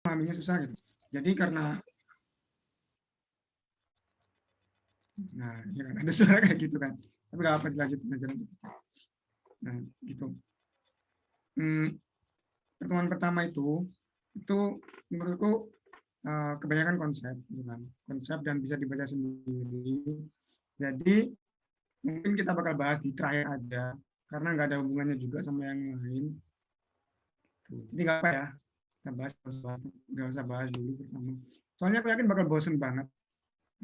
memahaminya susah gitu. Jadi karena ya kan, ada suara kayak gitu kan. Tapi nggak apa dilanjutin aja nanti. Nah, gitu. Pertemuan pertama itu menurutku kebanyakan konsep, gitu kan. Konsep dan bisa dibaca sendiri. Jadi mungkin kita bakal bahas di terakhir aja, karena nggak ada hubungannya juga sama yang lain. Jadi nggak apa ya, kita bahas, nggak usah bahas dulu pertama. Soalnya aku yakin bakal bosen banget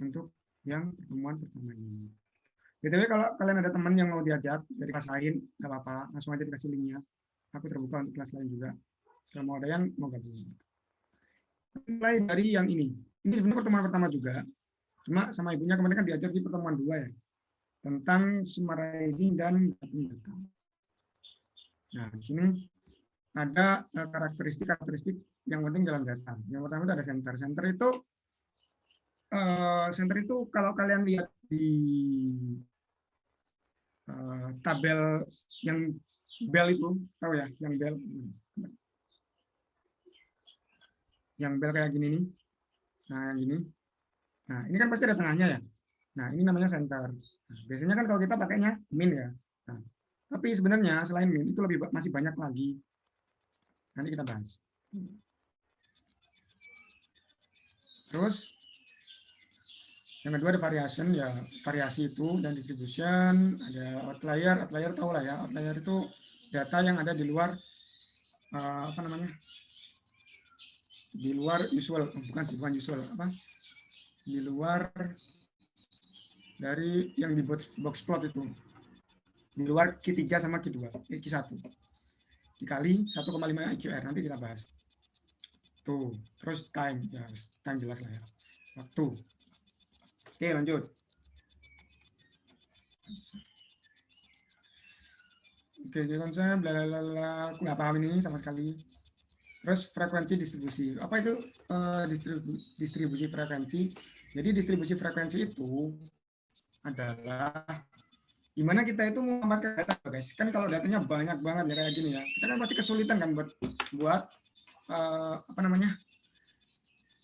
untuk yang pertemuan pertama ini. BTW kalau kalian ada teman yang mau diajak dari kelas lain, nggak apa-apa, langsung aja dikasih linknya. Aku terbuka untuk kelas lain juga. Kalau mau ada yang mau gabung. Mulai dari yang ini. Ini sebenarnya pertemuan pertama juga. Cuma sama ibunya kemarin kan diajar di pertemuan dua ya. Tentang summarizing dan data. Nah, di sini ada karakteristik yang penting dalam data. Yang pertama itu ada center. Center itu kalau kalian lihat di tabel yang bel itu, tahu ya, yang bel kayak gini nih. Nah, yang gini. Nah, ini kan pasti ada tengahnya ya. Nah, ini namanya center. Nah, biasanya kan kalau kita pakainya min ya. Nah, tapi sebenarnya selain min itu masih banyak lagi. Nanti kita bahas. Terus yang kedua ada variation, ya variasi itu, dan distribution. Ada outlier. Outlier tahu lah ya. Outlier itu data yang ada di luar apa namanya? Di luar usual, bukan usual, apa? Di luar dari yang di box plot itu. Di luar Q3 sama Q2, Q1. Dikali 1,5 IQR, nanti kita bahas. Tuh, terus time, ya time jelas lah ya. Waktu. Oke, lanjut. Oke, konsep, aku nggak paham ini sama sekali. Terus frekuensi distribusi. Apa itu distribusi frekuensi? Jadi distribusi frekuensi itu adalah gimana kita itu memakai data, guys. Kan kalau datanya banyak banget ya kayak gini ya, kita kan pasti kesulitan kan buat apa namanya,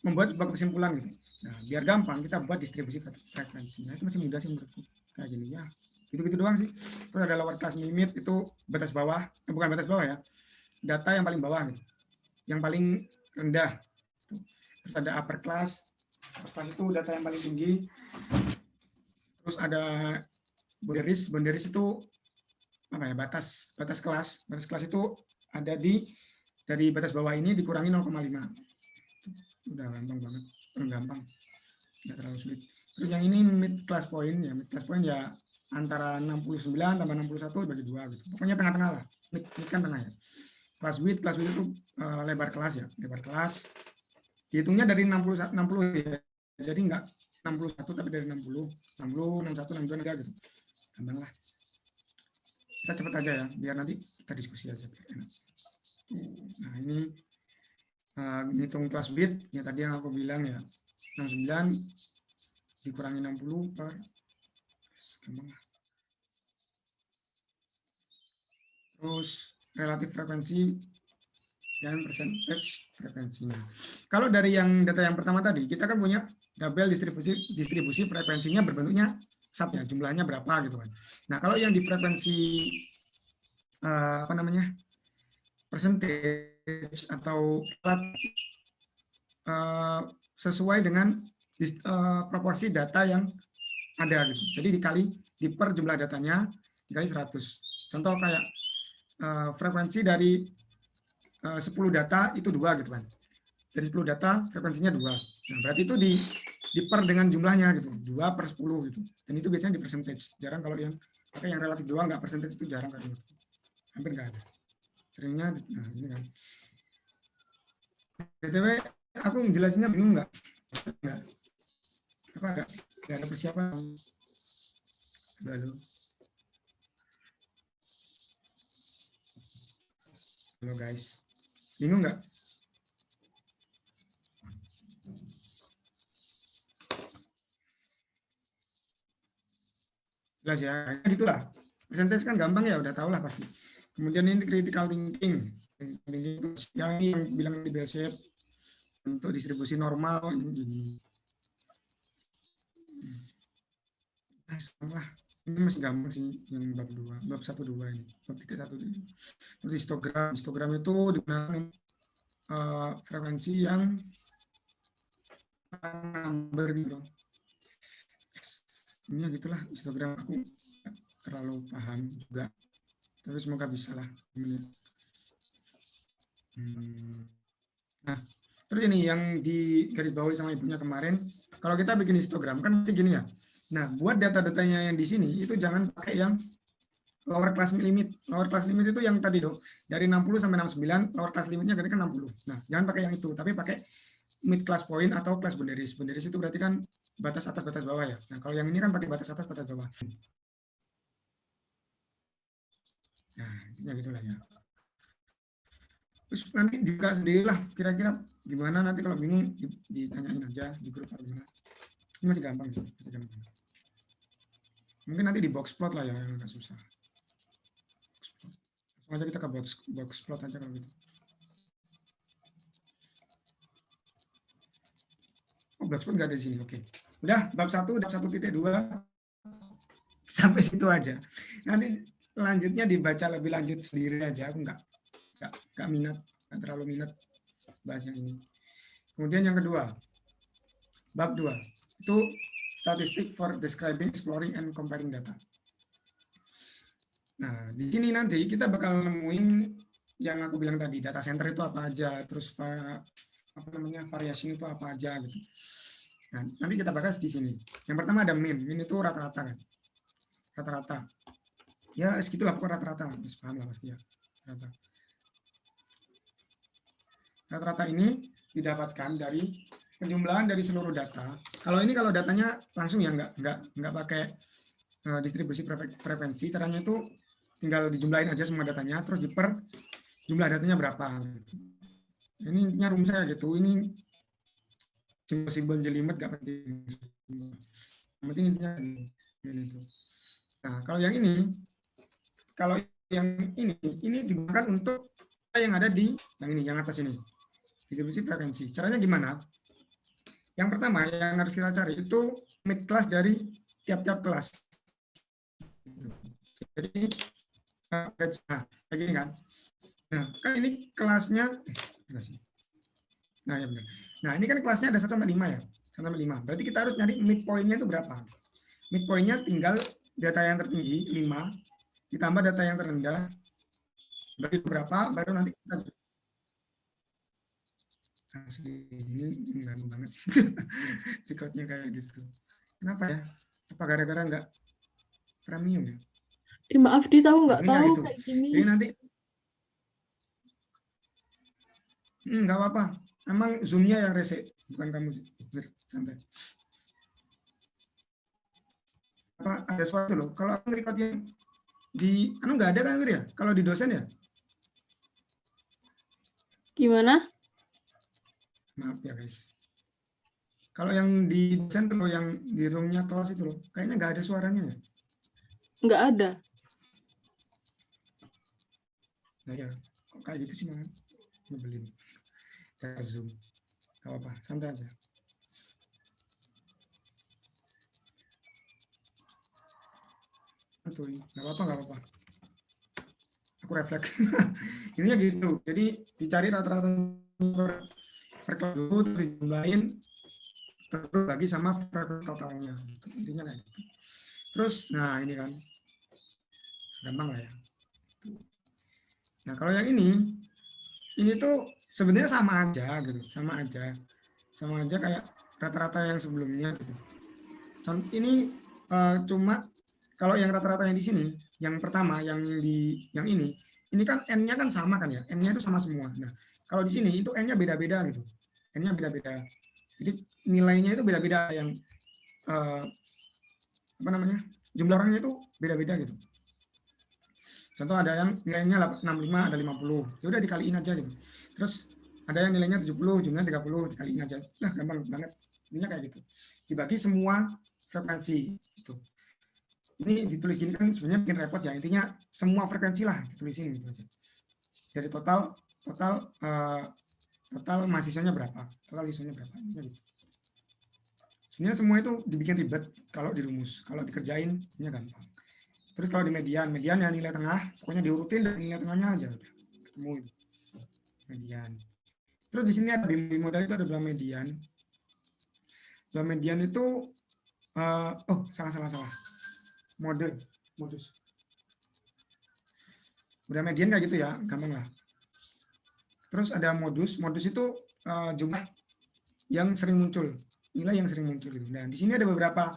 membuat sebuah kesimpulan gitu. Nah, biar gampang kita buat distribusi frekuensi. Nah, itu masih mudah sih menurutku. Kayak gini ya. Gitu-gitu doang sih. Terus ada lower class limit, itu batas bawah, bukan batas bawah ya. Data yang paling bawah gitu. Yang paling rendah. Terus ada upper class. Upper class itu data yang paling tinggi. Terus ada boundaries. Boundaries itu apa ya? Batas kelas. Batas kelas itu ada dari batas bawah ini dikurangi 0,5. Udah gampang banget. Gampang. Nggak terlalu sulit. Terus yang ini mid class point ya, mid class point ya antara 69 tambah 61 bagi 2 gitu. Pokoknya tengah-tengah lah. Mid kan tengah ya. Class width itu lebar kelas ya, lebar kelas. Dihitungnya dari 60 ya. Jadi enggak 61 tapi dari 60, 61, 62 aja gitu. Gampang lah. Kita cepet aja ya, biar nanti kita diskusi aja biar enak. Nah, ini ngitung class width ya tadi yang aku bilang ya. 69 dikurangi 60 per gampang lah. Terus relatif frekuensi dan percentage frekuensinya. Kalau dari yang data yang pertama tadi, kita kan punya tabel distribusi frekuensinya berbentuknya sub ya, jumlahnya berapa gitu kan. Nah, kalau yang di frekuensi apa namanya? Percentage atau sesuai dengan proporsi data yang ada gitu. Jadi di per jumlah datanya dikali 100. Contoh kayak frekuensi dari 10 data itu 2 gitu kan. Dari 10 data frekuensinya 2. Nah, berarti itu di per dengan jumlahnya gitu. 2 per 10 gitu. Dan itu biasanya di percentage. Jarang kalau yang pakai yang relatif doang, nggak percentage itu jarang kayak gitu. Hampir nggak ada. Seringnya nah ini kan. BTW aku menjelaskannya bingung nggak? Nggak. Apa nggak ada persiapan? Halo. Halo guys. Bingung nggak? Jelas ya, gitulah. Presentasi kan gampang ya, udah tau lah pasti. Kemudian ini critical thinking. Yang ini yang bilang di bell shape. Untuk distribusi normal ini gini. Salah. Ini masih gampang sih yang bab 2, bab 1 2 ini. Bab 3 1 ini. Terus histogram. Histogram itu digunakan frekuensi yang number gitu. Ini gitulah histogram, aku terlalu paham juga. Tapi semoga bisa lah. Nah, terus ini yang digarisbawahi sama ibunya kemarin, kalau kita bikin histogram kan nanti gini ya. Nah, buat data-datanya yang di sini itu jangan pakai yang lower class limit. Lower class limit itu yang tadi dong, dari 60 sampai 69, lower class limitnya berarti kan 60. Nah, jangan pakai yang itu, tapi pakai mid class point atau class boundaries. Boundaries itu berarti kan batas atas batas bawah ya. Nah, kalau yang ini kan pakai batas atas batas bawah. Nah, ya gitulah ya. Terus nanti juga sendirilah kira-kira gimana, nanti kalau bingung ditanyain aja di grup atau gimana. Ini masih gampang sih, masih gampang. Mungkin nanti di box plot lah ya yang agak susah. Langsung aja kita ke box plot aja kalau gitu. Oh, box plot nggak ada di sini, oke. Udah, bab 1, bab 1.2 sampai situ aja. Nanti lanjutnya dibaca lebih lanjut sendiri aja. Aku nggak minat, nggak terlalu minat bahas yang ini. Kemudian yang kedua, bab 2 itu statistik for describing, exploring, and comparing data. Nah, di sini nanti kita bakal nemuin yang aku bilang tadi, data center itu apa aja, terus variation itu apa aja gitu. Nah, nanti kita bahas di sini. Yang pertama ada mean. Mean itu rata-rata kan. Rata-rata. Ya, segitulah pokoknya rata-rata. Paham lah pasti ya. Rata-rata ini didapatkan dari penjumlahan dari seluruh data. Kalau datanya langsung ya nggak pakai distribusi frekuensi. Caranya itu tinggal dijumlahin aja semua datanya, terus jumlah datanya berapa. Ini intinya rumusnya gitu. Ini simbol jelimet gak penting. Yang penting intinya ini. Nah, kalau yang ini digunakan untuk yang ada di yang atas ini. Distribusi frekuensi. Caranya gimana? Yang pertama yang harus kita cari itu mid class dari tiap-tiap kelas. Jadi kayak gini kan. Nah, kan ini kelasnya Nah, ya benar. Nah, ini kan kelasnya ada 1 sampai 5 ya. 1 sampai 5. Berarti kita harus nyari midpoint-nya itu berapa. Midpoint-nya tinggal data yang tertinggi 5 ditambah data yang terendah. Berarti berapa baru nanti kita asli ini mengganggu banget sih. Tiketnya kayak gitu. Kenapa ya? Apa gara-gara nggak premium ya? Maaf, di tahu nggak tahu gitu. kayak gini. Jadi nanti nggak apa-apa. Emang zoomnya yang rese, bukan kamu. Santai. Apa ada suatu loh? Kalau aku record yang di nggak ada kan ya? Kalau di dosen ya? Gimana? Maaf ya guys. Kalau yang di dosen tuh yang di roomnya kelas itu loh, kayaknya nggak ada suaranya ya? Nggak ada. Nah ya, kok kayak gitu sih malah nyebelin. Kayak zoom. Gak apa-apa, santai aja. Betul, nggak apa-apa, nggak apa-apa. Aku refleks. Ininya gitu. Jadi dicari rata-rata per kelas dulu, terus dijumlahin, terus bagi sama frekuensi totalnya. Intinya kayak gitu. Terus, nah ini kan gampang lah ya. Nah kalau yang ini tuh sebenarnya sama aja gitu, sama aja kayak rata-rata yang sebelumnya gitu. Ini cuma kalau yang rata-rata yang di sini, yang pertama yang ini kan n-nya kan sama kan ya, n-nya itu sama semua. Nah kalau di sini itu n-nya beda-beda gitu, n-nya beda-beda. Jadi nilainya itu beda-beda yang jumlah orangnya itu beda-beda gitu. Contoh ada yang nilainya 65, ada 50. Ya udah dikaliin aja gitu. Terus ada yang nilainya 70, jumlahnya 30, dikaliin aja. Nah, gampang banget. Ininya kayak gitu. Dibagi semua frekuensi gitu. Ini ditulis gini kan sebenarnya bikin repot ya. Intinya semua frekuensi lah ditulisin gitu aja. Jadi total total mahasiswanya berapa, total siswanya berapa. Ya, gitu. Sebenarnya semua itu dibikin ribet kalau dirumus, kalau dikerjain ini gampang. Terus kalau di median ya nilai tengah, pokoknya diurutin dan nilai tengahnya aja udah ketemu itu median. Terus di sini ada bimodal itu ada dua median. Dua median itu salah. Modus. Udah median kayak gitu ya, gampang lah. Terus ada modus itu jumlah yang sering muncul, nilai yang sering muncul gitu. Nah, di sini ada beberapa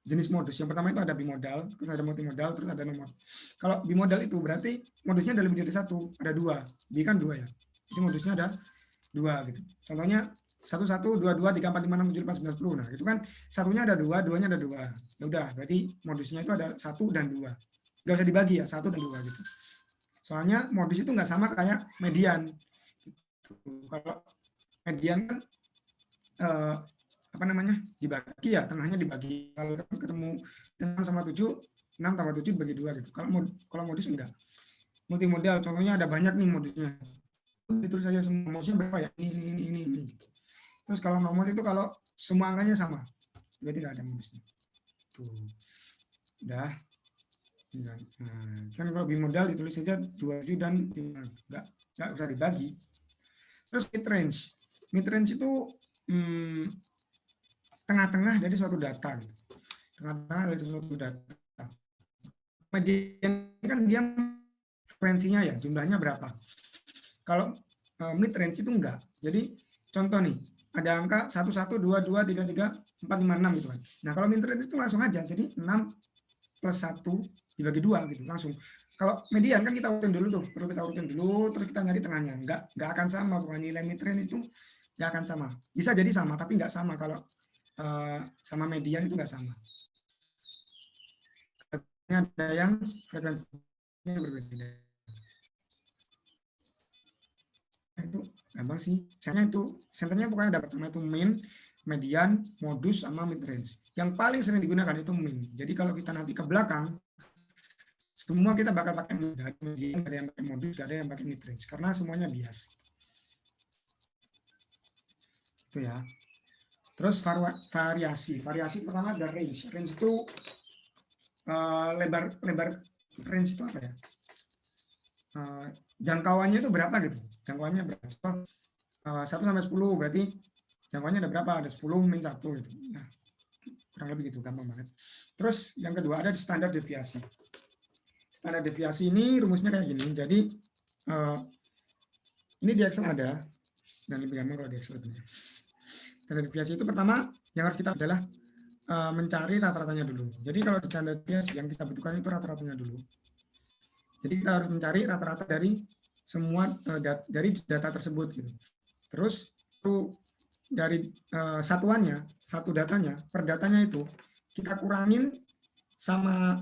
jenis modus. Yang pertama itu ada bimodal, terus ada multimodal, terus ada nomor. Kalau bimodal itu berarti modusnya ada lebih dari satu, ada dua. Bi kan dua ya. Jadi modusnya ada dua gitu. Contohnya 1, 1, 2, 2, 3, 4, 5, 6, 7, 8, 9, 10. Nah, itu kan satunya ada dua, duanya ada dua. Ya udah, berarti modusnya itu ada 1 dan 2. Nggak usah dibagi ya, 1 dan 2 gitu. Soalnya modus itu nggak sama kayak median. Kalau median kan dibagi ya, tengahnya dibagi. Kalau ketemu 6 sama 7, 6 tambah 7 dibagi 2 gitu. Kalau modus enggak. Multimodal, contohnya ada banyak nih modusnya. Itu saja semua modusnya berapa ya? Ini. Terus kalau nomor itu kalau semua angkanya sama, berarti tidak ada modusnya. Tuh. Udah. Nah, kan kalau bimodal ditulis saja 27 dan 5. Enggak usah dibagi. Terus mid range itu tengah-tengah dari suatu data gitu. Tengah-tengah dari suatu data. Median kan dia frekuensinya ya, jumlahnya berapa. Kalau mid range itu enggak. Jadi contoh nih, ada angka 1, 1, 2, 2, 3, 3, 4, 5, 6 gitu kan. Nah, kalau mid range itu langsung aja. Jadi 6 plus 1 dibagi 2 gitu, langsung. Kalau median kan kita urutin dulu tuh, perlu kita urutin dulu, terus kita nyari tengahnya. Enggak akan sama, pokoknya nilai mid range itu enggak akan sama. Bisa jadi sama, tapi enggak sama kalau sama median itu enggak sama. Ada yang frekuensinya berbeda. Itu gampang sih. Senternya pokoknya ada pertama itu min, median, modus, sama mid range. Yang paling sering digunakan itu min. Jadi kalau kita nanti ke belakang, semua kita bakal pakai median, ada yang pakai modus, ada yang pakai mid range. Karena semuanya bias. Itu ya. Terus variasi. Variasi pertama ada range. Range itu lebar range itu apa ya? Jangkauannya itu berapa gitu? Jangkauannya berapa? 1 sampai 10 berarti jangkauannya ada berapa? Ada 10 min 1 gitu. Nah, kurang lebih gitu, gampang banget. Terus yang kedua ada standar deviasi. Standar deviasi ini rumusnya kayak gini. Jadi ini di Excel ada, dan lebih gampang kalau di Excel. Standar deviasi itu pertama yang harus kita adalah mencari rata-ratanya dulu. Jadi kalau di standar deviasi yang kita butuhkan itu rata-ratanya dulu. Jadi kita harus mencari rata-rata dari semua dari data tersebut gitu. Terus itu dari satuannya, satu datanya, per datanya itu kita kurangin sama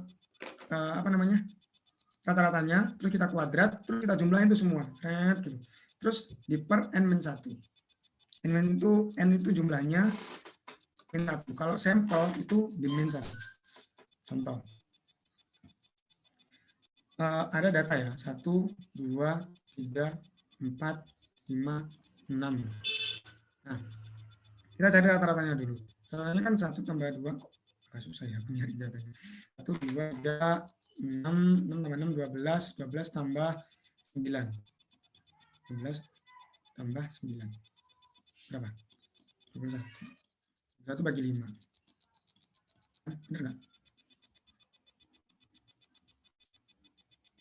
rata-ratanya, terus kita kuadrat, terus kita jumlahin itu semua, gitu. Terus di per n-1. N itu jumlahnya min 1. Kalau sampel itu di min 1. Contoh. Ada data ya, 1, 2, 3, 4, 5, 6. Nah, kita cari rata-ratanya dulu. Rata-ratanya kan 1 tambah 2, kok agak susah ya mencari datanya. 1, 2, 3, 6, 6 tambah 6, 12, 12 tambah 9. 12 tambah 9. Berapa? 21. 1 bagi 5. Benar nggak?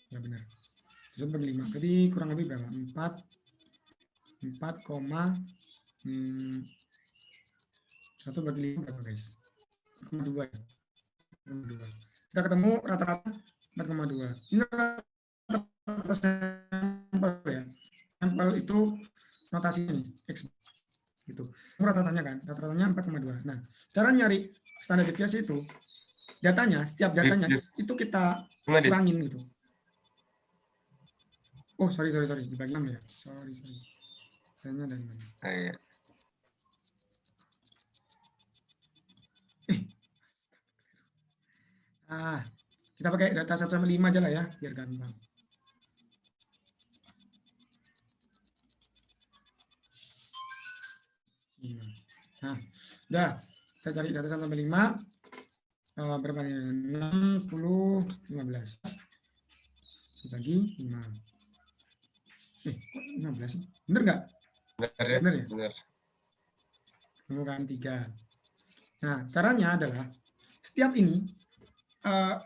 Ya benar. 1 bagi 5. Jadi kurang lebih berapa? 4, 1 bagi 5 berapa guys? 4,2 ya? 4,2. Kita ketemu rata-rata 4,2. Ini rata-rata sampel ya. Sampel itu notasinya X gitu. Rata-ratanya kan, rata-ratanya 4,2. Nah, cara nyari standar deviasi itu datanya, setiap datanya itu kita kurangin gitu. Oh, sorry, dibagi 6 ya. Sorry. Datanya dari mana? Kita pakai data 1 sampai 5 aja lah ya, biar gampang. Nah, udah kita cari data sampai 5. Berapa nih? 6, 10, 15. Dibagi 5. Kok 15 sih? Bener nggak? Benar ya? Bener ya? Benar. Temukan 3. Nah, caranya adalah setiap ini,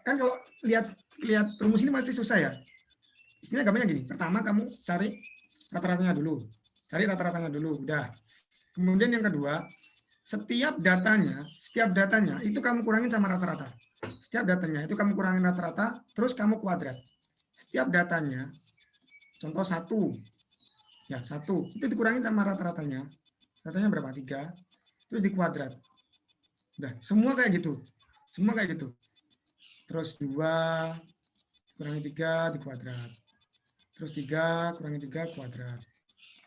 kan kalau lihat rumus ini masih susah ya. Istilahnya gambarnya gini. Pertama kamu cari rata-ratanya dulu. Cari rata-ratanya dulu, udah. Kemudian yang kedua, setiap datanya itu kamu kurangin sama rata-rata. Setiap datanya itu kamu kurangin rata-rata, terus kamu kuadrat. Setiap datanya, contoh 1, ya 1, itu dikurangin sama rata-ratanya. Ratanya berapa? 3, terus dikuadrat. Udah, semua kayak gitu. Semua kayak gitu. Terus 2, kurangi 3, dikuadrat. Terus 3, kurangi 3, kuadrat.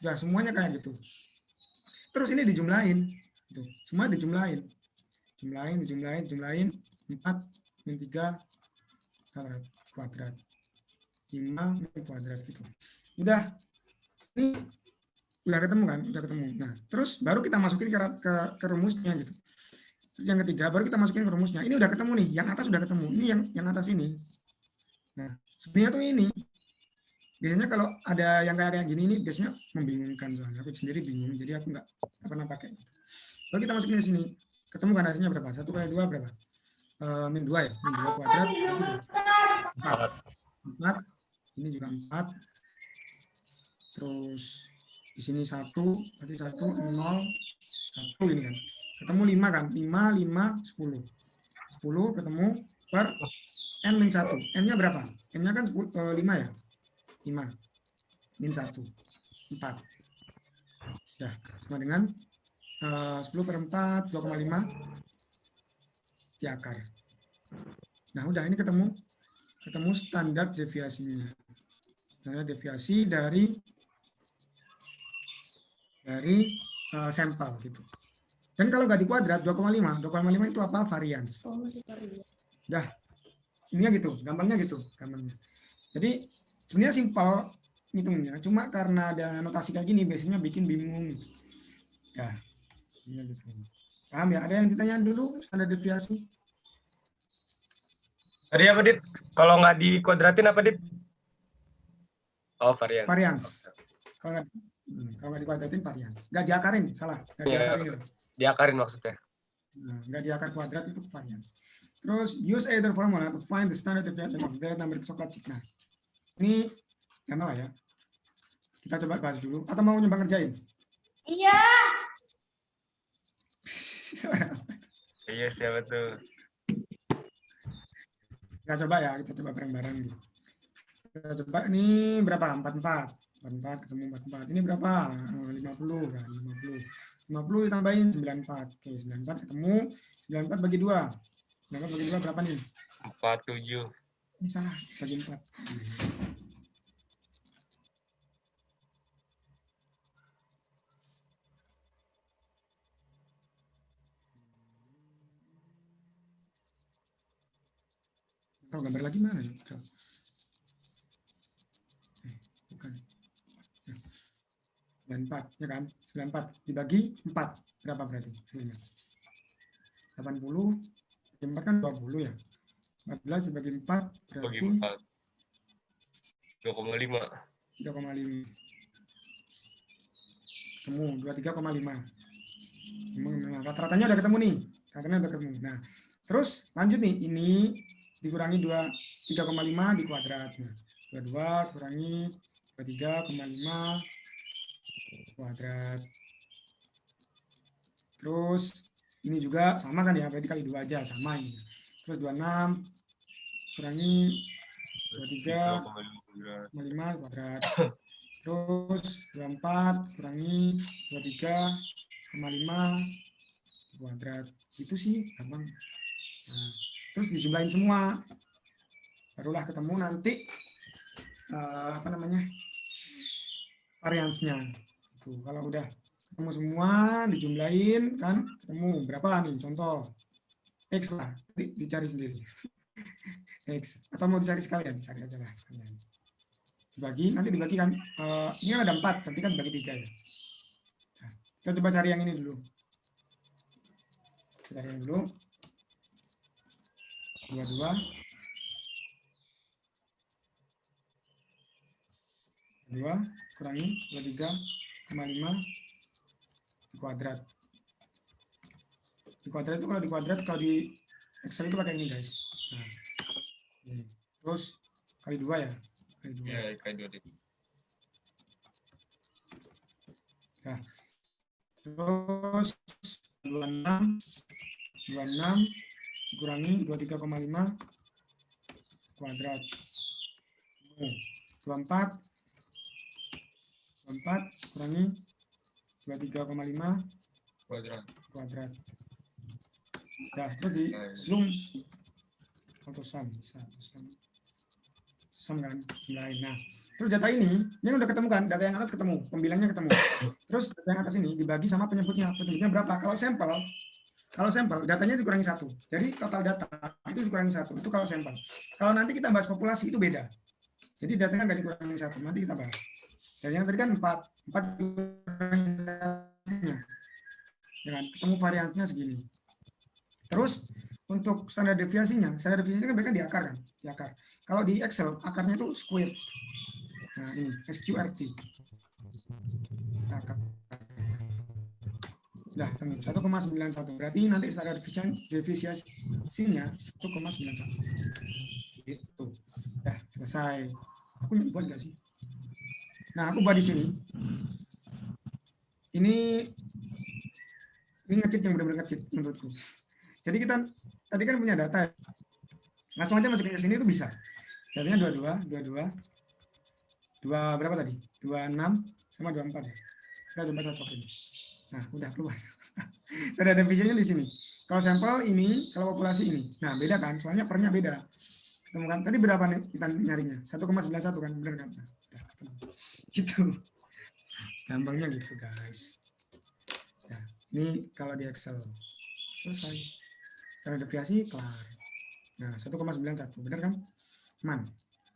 Udah, semuanya kayak gitu. Terus ini dijumlahin. Tuh, semua dijumlahin. Jumlahin. 4 min 3 kuadrat. 5 min kuadrat gitu. Udah. Ini udah ketemu kan? Udah ketemu. Nah, terus baru kita masukin ke rumusnya gitu. Terus yang ketiga baru kita masukin ke rumusnya. Ini udah ketemu nih, yang atas udah ketemu. Ini yang atas ini. Nah, sebenarnya tuh ini. Biasanya kalau ada yang kayak gini ini biasanya membingungkan soalnya. Aku sendiri bingung, jadi aku nggak pernah pakai. Lalu kita masukin di sini. Ketemu kan hasilnya berapa? 1 kali 2 berapa? Min 2 ya. Min 2 kuadrat berarti berapa? 4. Ini juga 4. Terus di sini 1, berarti 1, 0, 1 ini kan. Ketemu 5 kan? 5, 5, 10. 10 ketemu per N min 1. N-nya berapa? N-nya kan 5 ya? 5. Min 1. 4. Nah, sama dengan 10 per 4, 2,5 diakar. Nah, udah ini ketemu standar deviasinya. Standar deviasi dari sampel gitu. Dan kalau nggak dikuadrat 2,5 itu apa? Varians. Dah, ininya gitu, gampangnya gitu, gampangnya. Jadi sebenarnya simpel ngitungnya, cuma karena ada notasi kayak gini biasanya bikin bingung. Ya, ini gitu. Paham ya? Ada yang ditanya dulu standar deviasi? Tadi apa, Dit? Kalau nggak dikuadratin apa, Dit? Oh, varians. Varians. Kalau nggak dikuadratin varians. Nggak diakarin, salah. Nggak diakarin. Diakarin maksudnya. Nah, nggak diakar kuadrat itu varians. Terus use either formula to find the standard deviation of the number coklat cik. Nah, ini gampang ya. Kita coba bahas dulu. Atau mau nyoba ngerjain? Iya. Iya, siapa tuh? Kita coba ya, kita coba bareng-bareng gitu. Kita coba ini berapa? 44. 44 ketemu 44. Ini berapa? 50 kan, 50. 50 ditambahin 94. Oke, 94 ketemu 94 bagi 2. 94 bagi 2 berapa nih? 47. Ini salah, bagi 4. Tahu gambar lagi mana ya? Bukan. 94, ya kan? 94 dibagi 4. Berapa berarti hasilnya? 80. 4 kan 20 ya. 14 dibagi 4 Bagi berarti 4. 2,5. 3,5. Ketemu 23,5. Rata-ratanya udah ketemu nih. Rata-ratanya udah ketemu. Nah, terus lanjut nih. Ini dikurangi 3,5 di kuadrat. Nah, 22 kurangi 23,5 kuadrat. Terus ini juga sama kan ya, berarti kali 2 aja, sama ini. Terus 26 kurangi 23,5 kuadrat. Terus 24 kurangi 23,5 kuadrat. Itu sih gampang. Nah, terus dijumlahin semua. Barulah ketemu nanti apa namanya? Variansnya. Tuh, kalau udah ketemu semua dijumlahin kan ketemu berapa nih contoh X lah, dicari sendiri. X atau mau dicari sekalian, dicari aja lah sekalian. Dibagi, nanti dibagi kan ini kan ada 4, berarti kan bagi 3 ya. Nah, Kita coba cari yang ini dulu. Cari yang dulu. 22. 2 kurangi 23,5 kuadrat. Di kuadrat itu kalau di Excel itu pakai ini guys. Nah, ini. Terus kali 2 ya. Kali 2. Ya, kali 2. Nah, terus 26 kurangi 23,5 kuadrat. 24 kurangi 23,5 kuadrat. Nah, terus di zoom atau sum kan lain. Nah, terus data ini udah ketemu kan, data yang atas ketemu, pembilangnya ketemu. Terus data yang atas ini dibagi sama penyebutnya berapa? Kalau sampel datanya dikurangi 1. Jadi total data itu dikurangi 1. Itu kalau sampel. Kalau nanti kita bahas populasi itu beda. Jadi datanya nggak dikurangi 1. Nanti kita bahas. Dan yang tadi kan 4 dikurangi 1-nya. Ya kan? Ketemu variansinya segini. Terus untuk standar deviasinya kan mereka di akar kan, di akar. Kalau di Excel akarnya itu square. Nah ini SQRT. Akar. Udah 1,91. Berarti nanti standar deviasinya 1,91. Gitu. Udah selesai. Aku buat nggak sih? Nah aku buat di sini. Ini ngecit yang benar-benar ngecit menurutku. Jadi kita tadi kan punya data, langsung aja masukin ke sini itu bisa. Datanya 22 berapa tadi? 26 sama 24 ya. Kita coba cocokin. Nah, udah keluar. Sudah ada visinya di sini. Kalau sampel ini, kalau populasi ini. Nah, beda kan? Soalnya pernya beda. Ketemu kan? Tadi berapa nih kita nyarinya? 1,91 kan? Benar kan? Nah, gitu. Gampangnya gitu, guys. Nah, ini kalau di Excel. Selesai. Standar deviasi kelar. Nah, 1,91, benar kan? Aman.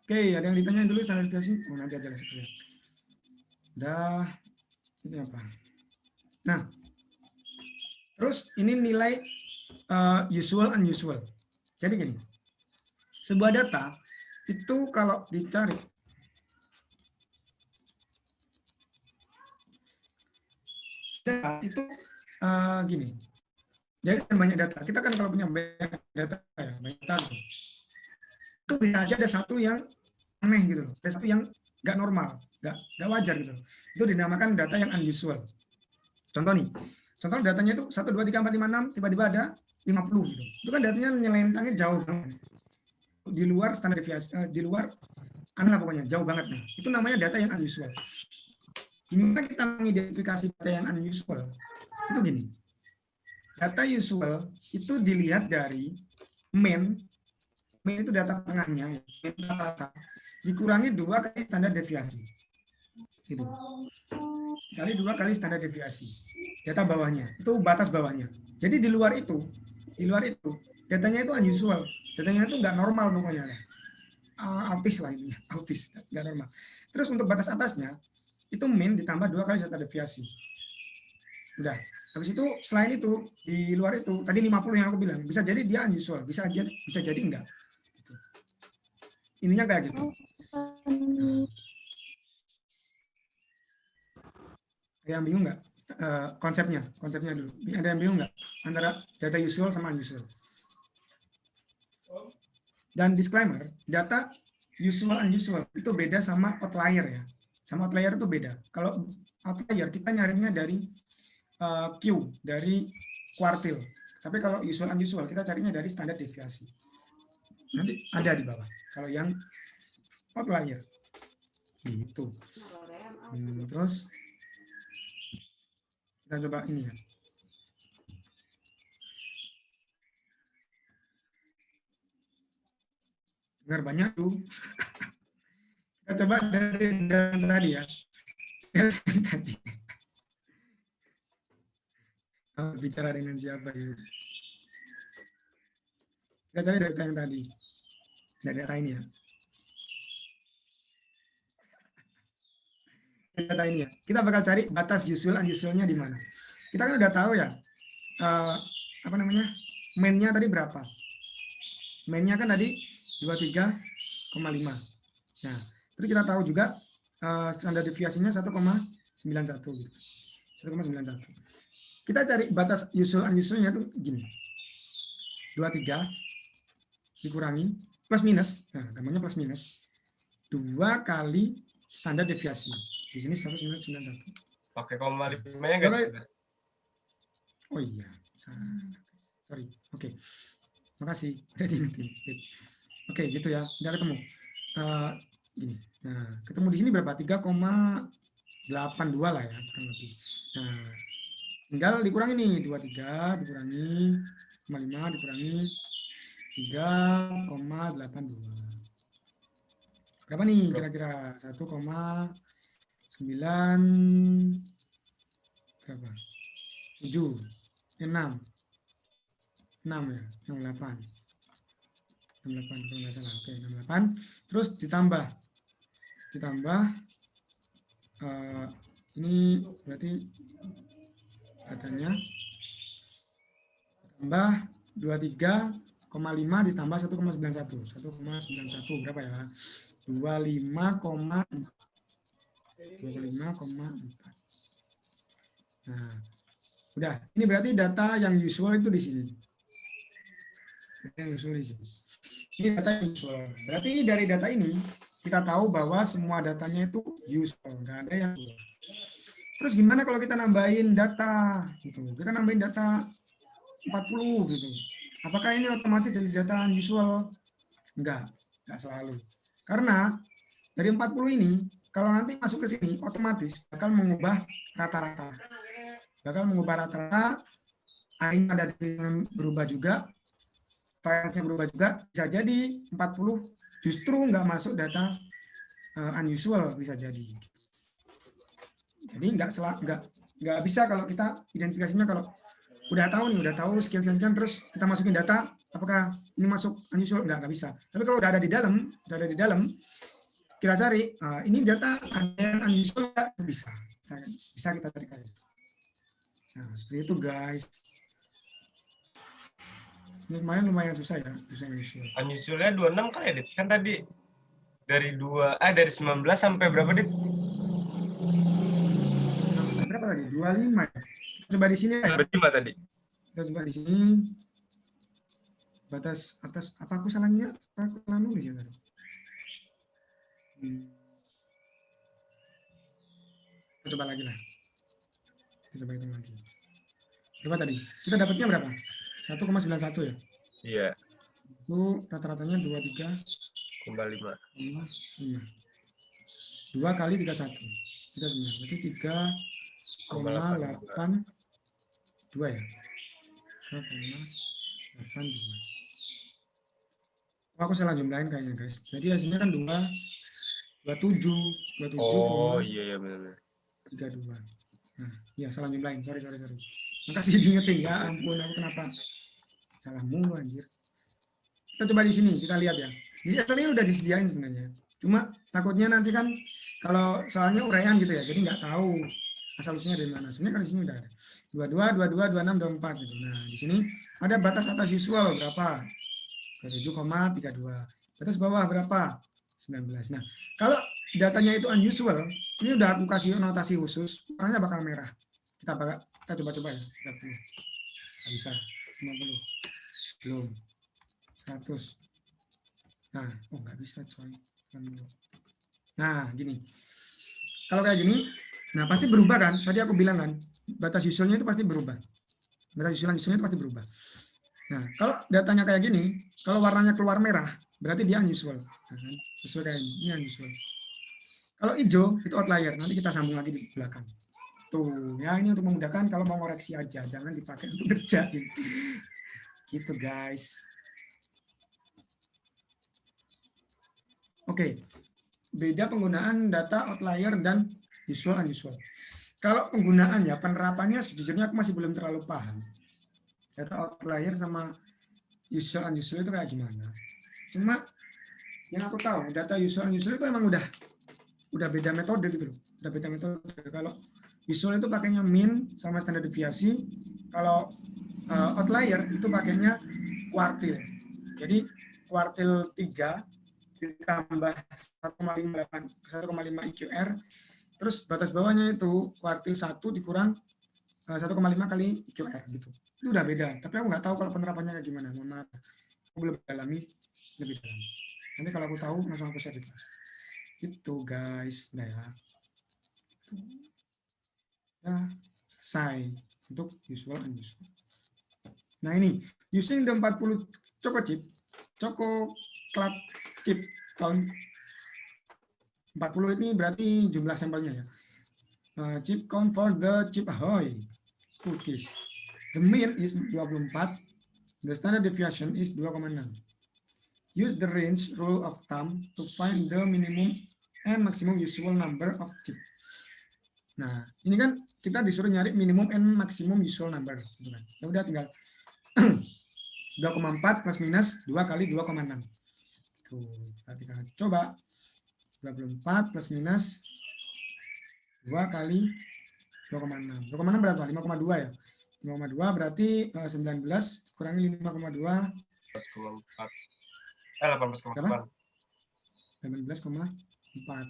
Oke, ada yang ditanya dulu standar deviasi? Oh, nanti aja lah sekalian. Udah, ini apa? Nah, terus ini nilai usual unusual. Jadi gini, sebuah data itu kalau dicari data itu gini. Jadi banyak data. Kita kan kalau punya banyak data ya, banyak data. Itu bisa aja ada satu yang aneh gitu, ada satu yang nggak normal, nggak wajar gitu. Itu dinamakan data yang unusual. Contoh nih, contoh datanya itu 1, 2, 3, 4, 5, 6, tiba-tiba ada 50 gitu. Itu kan datanya nyelentangnya jauh banget. Di luar standar deviasi, di luar aneh lah pokoknya, jauh banget. Nah, itu namanya data yang unusual. Gimana kita mengidentifikasi data yang unusual? Itu gini. Data usual itu dilihat dari mean itu data tengahnya, data dikurangi 2 kali standar deviasi. Gitu. Kali 2 kali standar deviasi. Data bawahnya, itu batas bawahnya. Jadi di luar itu datanya itu unusual. Datanya itu nggak normal pokoknya. Autis lah ini, autis, nggak normal. Terus untuk batas atasnya, itu mean ditambah 2 kali standar deviasi. Udah. Habis itu selain itu di luar itu tadi 50 yang aku bilang bisa jadi dia unusual, bisa jadi enggak. Ininya kayak gitu. Ada yang bingung nggak konsepnya dulu? Ada yang bingung nggak antara data usual sama unusual? Dan disclaimer, data usual unusual itu beda sama outlier ya. Sama outlier itu beda. Kalau outlier kita nyarinya dari Q, dari kuartil. Tapi kalau usual unusual kita carinya dari standar deviasi. Nanti ada di bawah. Kalau yang outlier gitu. Terus kita coba ini ya. Dengar banyak tuh. Kita coba dari tadi ya. Tadi. Bicara dengan siapa ya? Kita cari data yang tadi. Dari data ini ya. data ini ya. Kita bakal cari batas usual unusualnya di mana. Kita kan udah tahu ya, apa namanya, main-nya tadi berapa. Main-nya kan tadi 23,5. Nah, terus kita tahu juga standar deviasinya 1,91 gitu. 1,91. Kita cari batas usual unusualnya tuh gini. 23 dikurangi plus minus, nah gambarnya plus minus 2 kali standar deviasi. Di sini 1991. Pakai koma 5-nya nggak? Oh iya, sorry. Oke. Makasih udah diingetin. Oke, gitu ya. Udah ketemu. Gini. Nah, ketemu di sini berapa? 3,82 lah ya, kurang lebih. Nah, tinggal dikurangi nih, 23 dikurangi 5 dikurangi 3,82. Berapa nih kira-kira? 1,9 berapa? 7, 6 ya, 68 kalau nggak salah. Oke, 68. Terus ditambah ini berarti katanya tambah 23,5 ditambah 1,91. 1,91 berapa ya? 25,4. Nah, udah. Ini berarti data yang usual itu di sini. Yang usual di sini. Ini data yang usual. Berarti dari data ini kita tahu bahwa semua datanya itu usual, nggak ada yang usual. Terus gimana kalau kita nambahin data gitu? Kita nambahin data 40 gitu. Apakah ini otomatis jadi data unusual? Enggak selalu. Karena dari 40 ini kalau nanti masuk ke sini otomatis bakal mengubah rata-rata. Akhirnya ada yang berubah juga, variasinya berubah juga, bisa jadi 40 justru nggak masuk data unusual, bisa jadi. Jadi nggak bisa kalau kita identifikasinya kalau udah tahu sekian terus kita masukin data, apakah ini masuk unusual? Nggak bisa. Tapi kalau udah ada di dalam, kita cari ini data ada yang unusual nggak? Bisa kita cari kayak gitu. Nah, seperti itu guys. Ini kemarin lumayan susah ya, unusual. Unusualnya 26 kali ya, Dit? Kan tadi dari 19 sampai berapa, Dit? Berapa tadi? 25 ya? Coba di sini ya. 25 tadi. Kita coba di sini. Batas atas, apa aku salah nulis ya tadi? Kita coba lagi lah. Kita coba hitung lagi. Berapa tadi? Kita dapatnya berapa? 1,91 ya? Iya. Itu rata-ratanya 23,5. 2 kali 31. 39. Berarti 3,82 ya? 3,82. Aku salah jumlahin kayaknya guys. Jadi hasilnya kan 27. Oh iya benar. 32. Nah, ya salah jumlahin. Sorry. Makasih diingetin ya. Ampun, aku kenapa salah mulu anjir. Kita coba di sini, kita lihat ya. Di Excel ini udah disediain sebenarnya. Cuma takutnya nanti kan kalau soalnya uraian gitu ya, jadi nggak tahu asal usulnya dari mana. Sebenarnya kan di sini udah ada 22, 26, 24 gitu. Nah, di sini ada batas atas usual berapa? 7,32. Batas bawah berapa? 19. Nah, kalau datanya itu unusual, ini udah aku kasih notasi khusus, warnanya bakal merah. Kita coba ya. 30. Nggak bisa. 50. Belum. 100. Nah, nggak bisa coy. Nah, gini. Kalau kayak gini, nah pasti berubah kan? Tadi aku bilang kan, batas usualnya itu pasti berubah. Batas usualnya itu pasti berubah. Nah, kalau datanya kayak gini, kalau warnanya keluar merah, berarti dia unusual. Nah, sesuai kayak ini unusual. Kalau hijau, itu outlier. Nanti kita sambung lagi di belakang. Tuh, ya ini untuk memudahkan kalau mau koreksi aja. Jangan dipakai untuk ngerjain. Gitu, guys. Oke, beda penggunaan data outlier dan unusual. Kalau penggunaannya, penerapannya sejujurnya aku masih belum terlalu paham. Data outlier sama unusual itu kayak gimana. Cuma yang aku tahu, data unusual itu emang udah udah beda metode gitu loh. Udah beda metode. Kalau usual itu pakainya mean sama standar deviasi. Kalau outlier itu pakainya kuartil. Jadi kuartil 3 ditambah 1,5 IQR, terus batas bawahnya itu kuartil 1 dikurang 1,5 kali IQR gitu. Itu udah beda. Tapi aku nggak tahu kalau penerapannya kayak gimana. Mohon maaf. Aku belum dalami lebih dalam. Nanti kalau aku tahu langsung aku share di kelas. Itu guys, nah ya. Ya, selesai untuk usual and unusual. Nah ini, using the 40 Choco chip, Choco Club chip tahun 40 ini berarti jumlah sampelnya ya. Chip count for the chip Ahoy cookies. The mean is 24, the standard deviation is 2,6. Use the range rule of thumb to find the minimum and maximum usual number of chip. Nah, ini kan kita disuruh nyari minimum and maximum usual number. Gitu kan. Ya udah tinggal 2,4 plus minus 2 kali 2,6. Tuh, kita coba 24 plus minus 2 kali 2,6. 2,6 berapa? 5,2 ya. 5,2 berarti 19 kurangi 5,2. 18,4. 18,4. 18,4.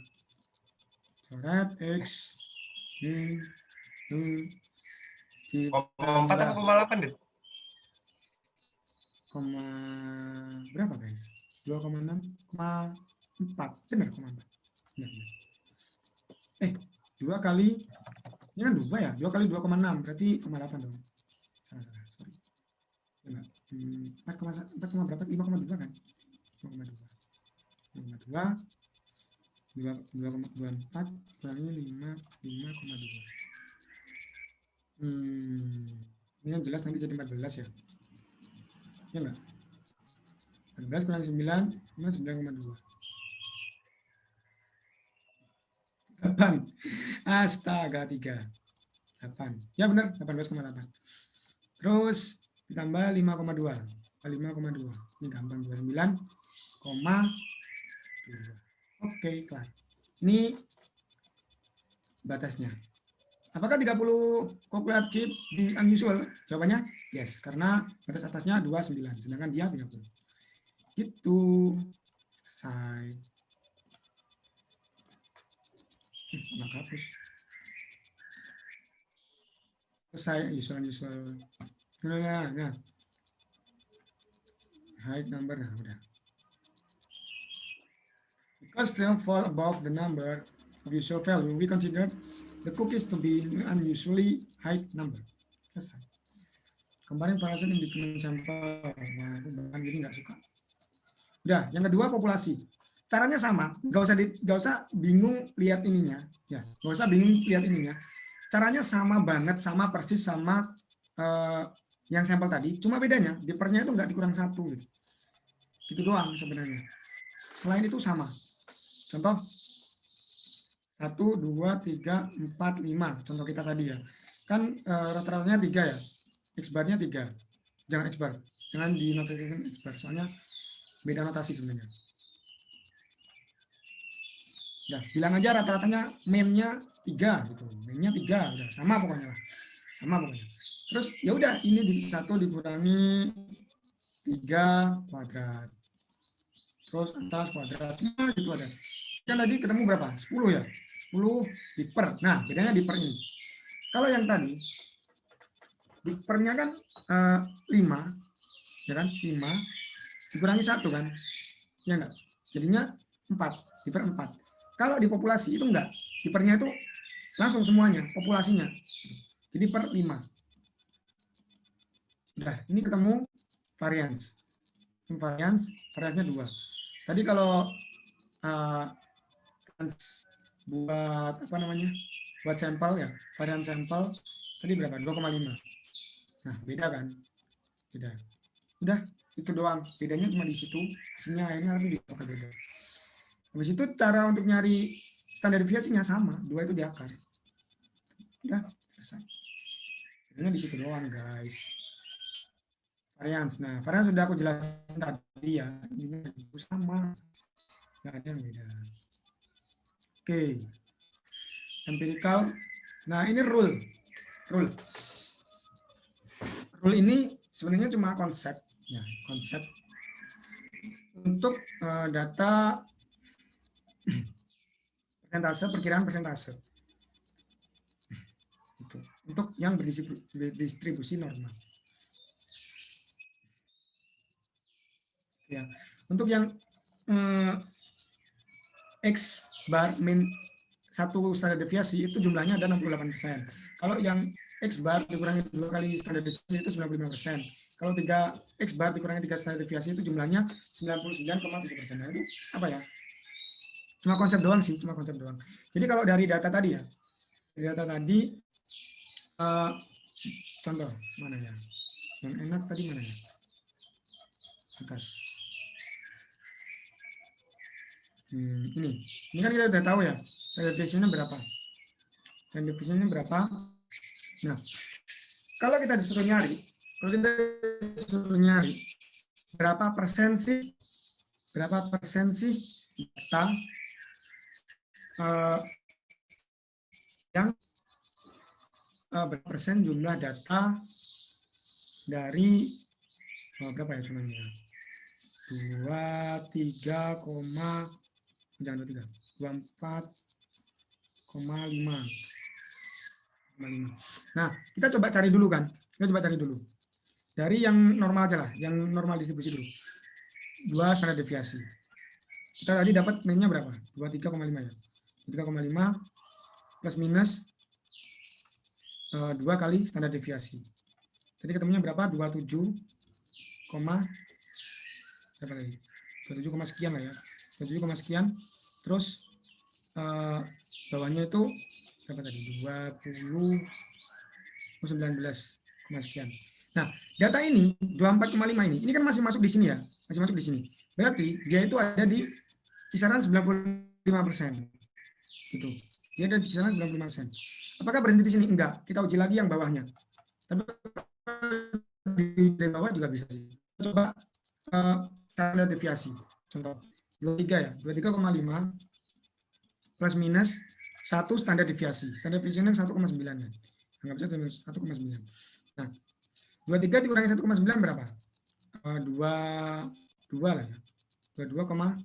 Coret X. Empat apa 8 deh? Berapa guys? 2,6,4. Benar, 4. Benar. 2 kali ini kan 2 ya, 2 kali 2,6 berarti 0,8 dong. Salah, sorry. 4, berapa? 5,2 kan? 5,2. 2,24 kurangi 5,2. Ini yang jelas nanti jadi 14 ya. Ya enggak? 14 kurangi 9, 9,2. 8. Astaga, 3. 8. Ya benar, 18,8. Terus ditambah 5,2. 5,2. Ini gampang, 29,2. Oke, kelar. Ini batasnya. Apakah 30 cochlear chip di unusual? Jawabannya yes, karena batas atasnya 29, sedangkan dia 30. Itu selesai. Nggak hapus. Selesai usual. Nah. Height number, nah udah. Because they fall above the number of usual value, we consider the cookies to be unusually high number. Selesai. Comparing variation in different sample. Nah, aku bahkan gini nggak suka. Udah, yang kedua populasi. Caranya sama, nggak usah bingung lihat ininya, ya, nggak usah bingung lihat ininya. Caranya sama banget, sama persis sama yang sampel tadi, cuma bedanya dipernya itu nggak dikurang 1 gitu. Itu doang sebenarnya. Selain itu sama. Contoh 1, 2, 3, 4, 5. Contoh kita tadi ya. Kan rata-ratanya 3 ya. X bar-nya 3. Jangan X bar. Jangan dinotasikan X bar. Soalnya beda notasi sebenarnya. Ya, bilang aja rata-ratanya main-nya 3 gitu. Main-nya 3 udah sama pokoknya lah. Sama pokoknya. Terus ya udah ini di 1 dikurangi 3 kuadrat. Terus atas kuadrat. Nah, itu ada. Kan tadi ketemu berapa? 10 ya. 10 diper. Nah, bedanya diper ini. Kalau yang tadi dipernya kan 5, ya kan? 5 dikurangi 1 kan? Ya enggak? Jadinya 4, diper 4. Kalau di populasi itu enggak. Dipernya itu langsung semuanya, populasinya. Jadi per 5. Udah, ini ketemu varians. Variansnya 2. Tadi kalau buat apa namanya? Buat sampel ya, varian sampel tadi berapa? 2,5. Nah, beda kan? Beda. Udah, itu doang. Bedanya cuma di situ. Hasilnya lainnya tapi beda. Habis itu cara untuk nyari standar deviasinya sama, 2 itu di akar. Udah, selesai. Bedanya di situ doang, guys. Varians. Nah, varians sudah aku jelasin tadi ya. Ini sama. Nggak ada yang beda. Oke. Empirical. Nah, ini rule. Rule. Rule ini sebenarnya cuma konsep, ya, konsep untuk data persentase, perkiraan persentase. Itu. Untuk yang berdistribusi normal. Ya. Untuk yang X bar min 1 standar deviasi itu jumlahnya ada 68%. Kalau yang X bar dikurangi 2 kali standar deviasi itu 95%. Kalau 3 X bar dikurangi 3 standar deviasi itu jumlahnya 99,7%. Nah, itu apa ya? Cuma konsep doang sih, cuma konsep doang. Jadi kalau dari data tadi ya, contoh mana ya? Yang enak tadi mana ya? Atas. Ini kan kita udah tahu ya, standar deviasinya berapa? Standar deviasinya berapa? Nah, kalau kita disuruh nyari berapa persen sih data yang berapa persen jumlah data dari berapa ya sebenarnya? 24,5. Nah, kita coba cari dulu kan. Dari yang normal aja lah, yang normal distribusi dulu. 2 standar deviasi. Kita tadi dapat min-nya berapa? 23,5 ya. 3,5 plus minus 2 kali standar deviasi. Jadi ketemunya berapa? 27, berapa lagi? 27, sekian lah ya. 27, sekian. Terus bawahnya itu berapa tadi? 19, sekian. Nah, data ini 24,5 ini kan masih masuk di sini ya, masih masuk di sini. Berarti dia itu ada di kisaran 95%. Gitu. Dia ada di kisaran 95%. Apakah berhenti di sini? Enggak. Kita uji lagi yang bawahnya. Tapi di bawah juga bisa sih. Coba standar deviasi. Contoh 23 ya, 23,5 plus minus 1 standar deviasi. Standar deviasinya 1,9 ya. Anggap saja 1,9. Nah, 23 dikurangi 1,9 berapa? 22 lah ya. 21,6.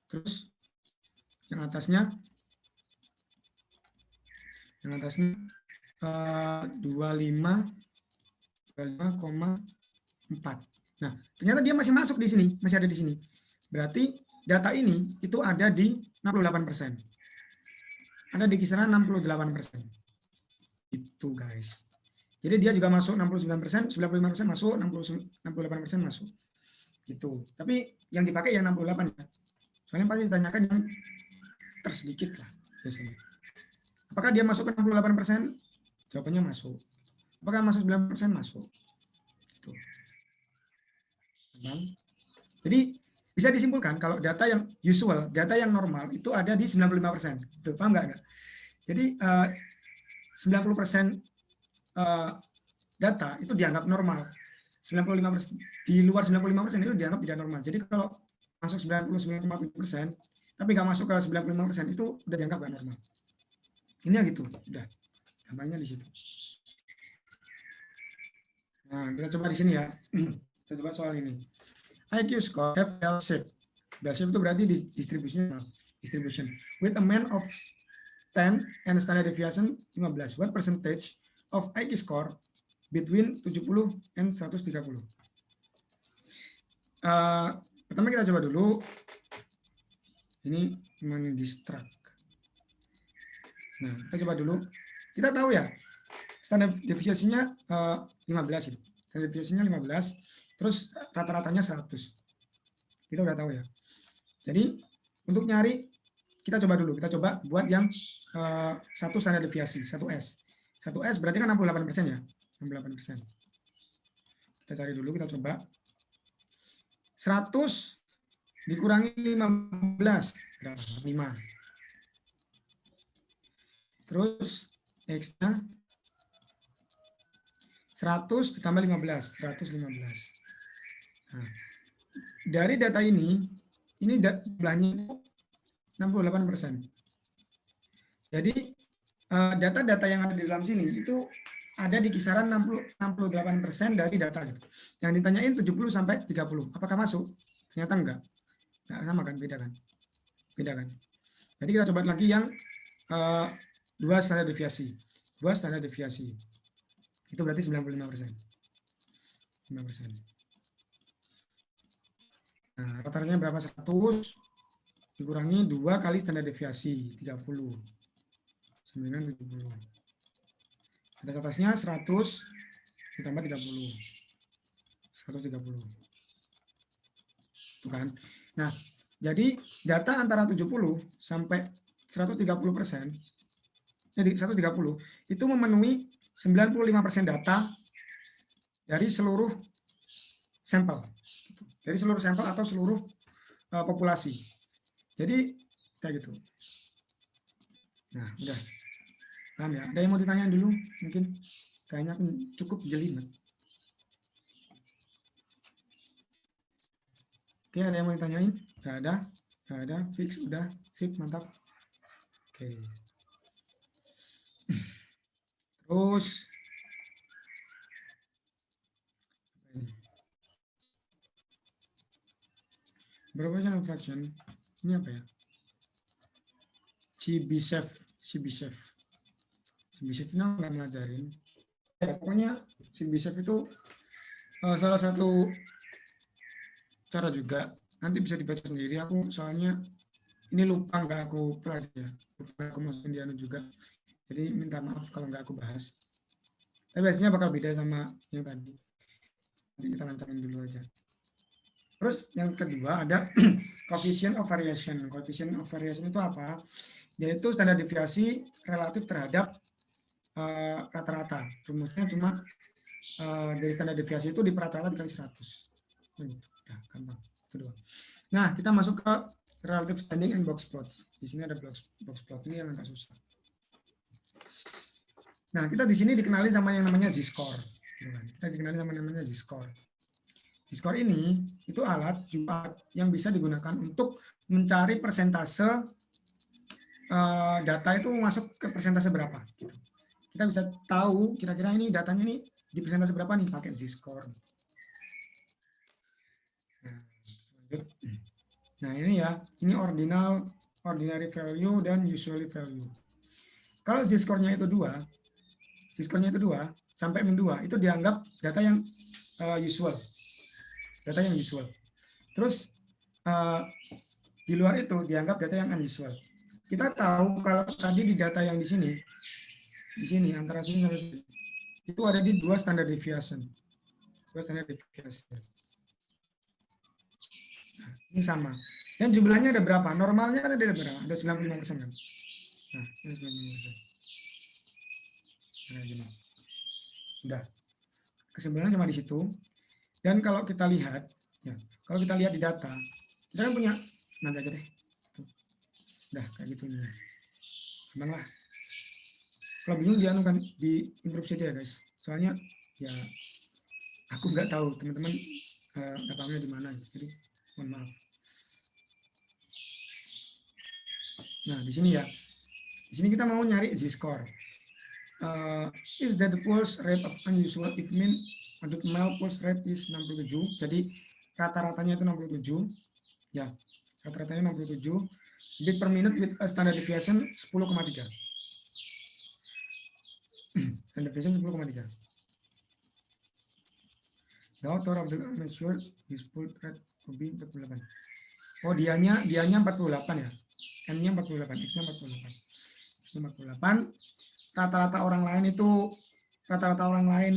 Terus yang atasnya 25,4. Nah, ternyata dia masih masuk di sini, masih ada di sini. Berarti data ini itu ada di 68%. Ada di kisaran 68%. Itu guys. Jadi dia juga masuk 69%, 95% masuk, 68% masuk. Gitu. Tapi yang dipakai yang 68 ya. Soalnya pasti ditanyakan yang tersedikit lah biasanya. Apakah dia masuk ke 68%? Jawabannya masuk. Apakah masuk 9%? Masuk. Gitu. Jadi bisa disimpulkan kalau data yang usual, data yang normal itu ada di 95%. Itu paham nggak? Jadi 90% data itu dianggap normal. 95% di luar 95% itu dianggap tidak normal. Jadi kalau masuk 99,7% tapi nggak masuk ke 95% itu udah dianggap nggak normal. Ini ya gitu, udah. Gampangnya di situ. Nah, kita coba di sini ya. Kita coba soal ini. IQ score have bell shape. Bell shape itu berarti distribution with a mean of 10 and standard deviation 15. What percentage of IQ score between 70 and 130? Pertama kita coba dulu. Ini mendistract. Nah, kita coba dulu. Kita tahu ya, standar deviasinya 15 itu. Standar deviasinya 15, terus rata-ratanya 100. Kita udah tahu ya. Jadi, untuk nyari, kita coba dulu. Kita coba buat yang 1 standar deviasi, 1S. 1S berarti kan 68% ya. 68%. Kita cari dulu, kita coba. 100 dikurangi 15. Berapa? 5. Terus X-nya 100 ditambah 15, 115. Nah, dari data ini jumlahnya 68%. Jadi data-data yang ada di dalam sini itu ada di kisaran 68% dari data gitu. Yang ditanyain 70 sampai 30. Apakah masuk? Ternyata enggak. Enggak sama kan, beda kan? Beda kan? Jadi kita coba lagi yang dua standar deviasi. Dua standar deviasi. Itu berarti 95%. 5%. Nah, rata-ratanya berapa? 100 dikurangi 2 kali standar deviasi 30. 970. Atas atasnya 100 ditambah 30. 130. Tuh kan. Nah, jadi data antara 70 sampai 130%, jadi 130 itu memenuhi 95% data dari seluruh sampel. Dari seluruh sampel atau seluruh populasi. Jadi kayak gitu. Nah, udah. Paham ya? Ada yang mau ditanya dulu? Mungkin kayaknya cukup jelimet. Oke, ada yang mau ditanyain? Gak ada? Gak ada? Fix? Udah? Sip, mantap. Oke. Terus proportional fraction ini apa ya? Chebyshev ini nggak ngajarin. Ya, pokoknya Chebyshev itu salah satu cara juga. Nanti bisa dibaca sendiri. Aku soalnya ini lupa nggak aku pelajari ya. Lupa aku masukin di anu juga. Jadi minta maaf kalau nggak aku bahas. Tapi biasanya bakal beda sama yang tadi. Nanti kita lancarin dulu aja. Terus yang kedua ada coefficient of variation. Coefficient of variation itu apa? Yaitu standar deviasi relatif terhadap rata-rata. Rumusnya cuma dari standar deviasi itu diperrata dikali 100. Nah, gampang. Kedua. Nah, kita masuk ke relative standing and box plot. Di sini ada box plot ini yang agak susah. Nah, kita di sini dikenalin sama yang namanya z-score. Kita dikenalin sama yang namanya z-score. Z-score ini itu alat yang bisa digunakan untuk mencari persentase data itu masuk ke persentase berapa. Kita bisa tahu kira-kira ini datanya ini di persentase berapa nih pakai z-score. Nah ini ya, ini ordinary value dan usually value. Kalau z-score-nya itu 2, sampai min 2 itu dianggap data yang usual. Data yang usual. Terus di luar itu dianggap data yang unusual. Kita tahu kalau tadi di data yang di sini antara sini sampai sini itu ada di 2 standard deviation. 2 standard deviation. Nah, ini sama. Dan jumlahnya ada berapa? Normalnya ada berapa? Ada 95% kan? Nah, ini 95%. Nah, gini. Udah. Kesimpulannya cuma di situ. Dan kalau kita lihat, ya, kalau kita lihat di data, kita kan punya, nanti aja deh. Udah, kayak gitu nih. Gampang lah. Kalau bingung dia kan di interupsi aja ya guys. Soalnya ya aku nggak tahu teman-teman datanya di mana. Jadi mohon maaf. Nah di sini ya, di sini kita mau nyari z-score. Is that the pulse rate of unusual if mean adult male pulse rate is 67. Jadi rata-ratanya itu 67. Ya, rata-ratanya 67. Beat per minute with a standard deviation 10,3. Standard deviation 10,3. The author of the measure his pulse rate to be 48. Oh, dianya 48 ya. N-nya 48, X-nya 48. X-nya 48. Rata-rata orang lain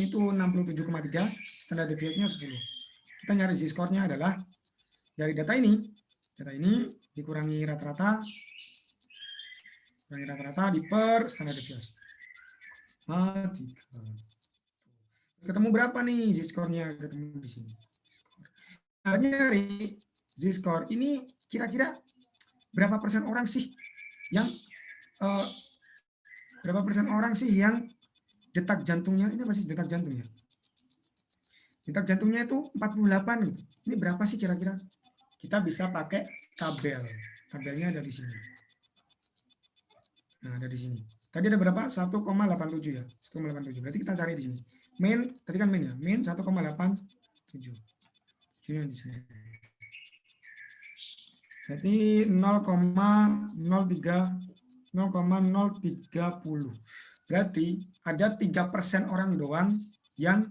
itu 67,3, standar deviasinya 10. Kita nyari z-score-nya adalah dari data ini dikurangi rata-rata di per standar deviasi. Ketemu berapa nih z-score-nya? Ketemu di sini. Nyari z-score ini kira-kira berapa persen orang sih yang detak jantungnya ini masih detak jantungnya Detak jantungnya itu 48 gitu. Ini berapa sih kira-kira? Kita bisa pakai tabel. Tabelnya ada di sini. Nah, ada di sini. Tadi ada berapa? 1,87 ya. 1,87. Berarti kita cari di sini. Min, tadi kan min ya. Min 1,87. Tujuhnya di sini. Berarti 0,030. Berarti ada 3% orang doang yang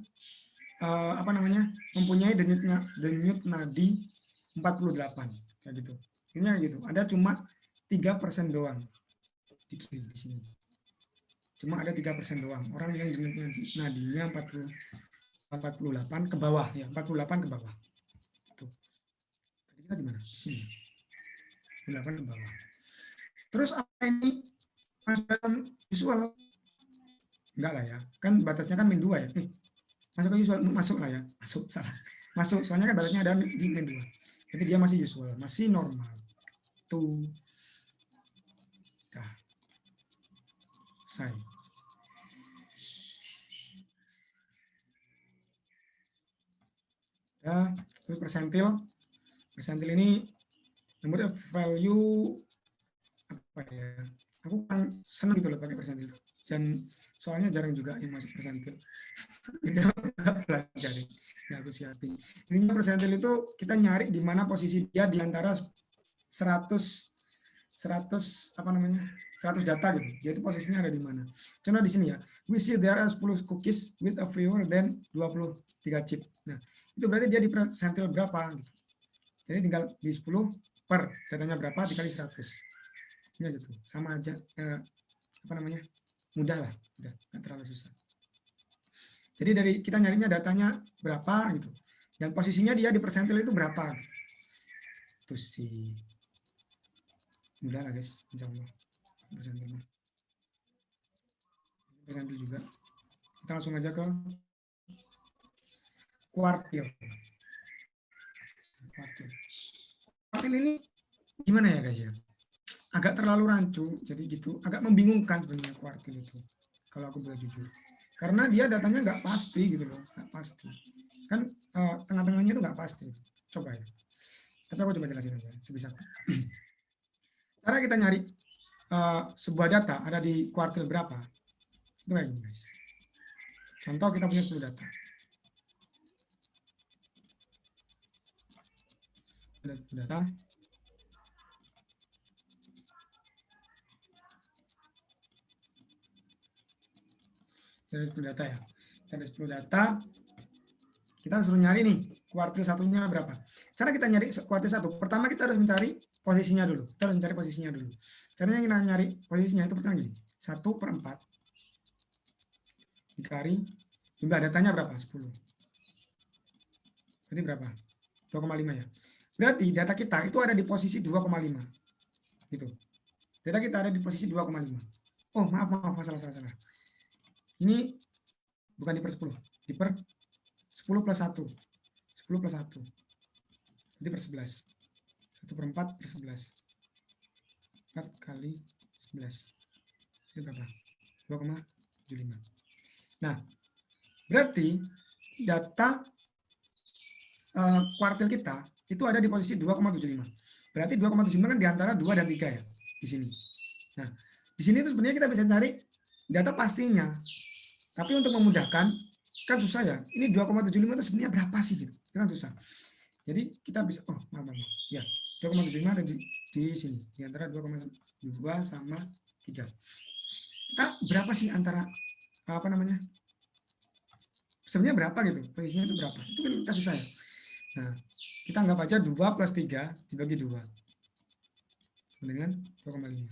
mempunyai denyut nadi 48 kayak gitu. Ini gitu. Ada cuma 3% doang di sini. Cuma ada 3% doang orang yang denyut nadinya 48 ke bawah ya, 48 ke bawah. Tuh. Tadi kita di mana? Di sini. 48 ke bawah. Terus apa ini masuk dalam visual? Enggak lah ya. Kan batasnya kan min 2 ya. Masuk ke usual, masuk lah ya, masuk soalnya kan batasnya ada di min 2, jadi dia masih usual, masih normal tuh. Nah, saya ya, terus persentil ini nomor value apa ya, aku kan seneng gitu loh pakai persentil, dan soalnya jarang juga yang masuk persentil. Tidak belajar ya, aku siapin. Intinya persentil itu kita nyari di mana posisi dia di antara 100 data gitu. Jadi posisinya ada di mana. Contoh di sini ya. We see there are 10 cookies with a fewer than 23 chip. Nah, itu berarti dia di persentil berapa gitu. Jadi tinggal di 10 per datanya berapa dikali 100. Ya gitu. Sama aja mudah lah, udah nggak terlalu susah. Jadi dari kita nyarinya datanya berapa gitu, dan posisinya dia di persentil itu berapa. Itu sih mudah lah guys, insya Allah. Persentil juga. Kita langsung aja ke kuartil. Kuartil ini gimana ya guys ya? Agak terlalu rancu, jadi gitu. Agak membingungkan sebenarnya kuartil itu, kalau aku boleh jujur. Karena dia datanya nggak pasti gitu loh, nggak pasti. Kan tengah-tengahnya itu nggak pasti. Coba ya. Tapi aku coba jelasin aja sebisa. Cara kita nyari sebuah data ada di kuartil berapa, itu kayak gini guys. Contoh kita punya 10 data. Ada 10 data. Dari 10 data ya. Dari 10 data, kita suruh nyari nih kuartil satunya berapa. Cara kita nyari kuartil satu, pertama kita harus mencari posisinya dulu. Kita harus mencari posisinya dulu. Caranya kita nyari posisinya itu pertama gini. 1/4 dikali jumlah datanya berapa? 10. Berarti berapa? 2,5 ya. Berarti data kita itu ada di posisi 2,5. Gitu. Data kita ada di posisi 2,5. Oh, maaf, salah. Ini bukan di per 10, di per 10 plus 1. 10 plus 1. Jadi per 11. 1/4 per 11. 4 kali 11. Ini berapa? 2,75. Nah, berarti data kuartil kita itu ada di posisi 2,75. Berarti 2,75 kan di antara 2 dan 3 ya, di sini. Nah, di sini itu sebenarnya kita bisa cari data pastinya. Tapi untuk memudahkan, kan susah ya. Ini 2,75 itu sebenarnya berapa sih gitu. Itu kan susah. Jadi kita bisa, ya, 2,75 ada di sini. Di antara 2,2 sama 3. Kita berapa sih antara, sebenarnya berapa gitu. Posisinya itu berapa. Itu kan kita susah ya. Nah, kita anggap aja 2 plus 3 dibagi 2. Dengan 2,5.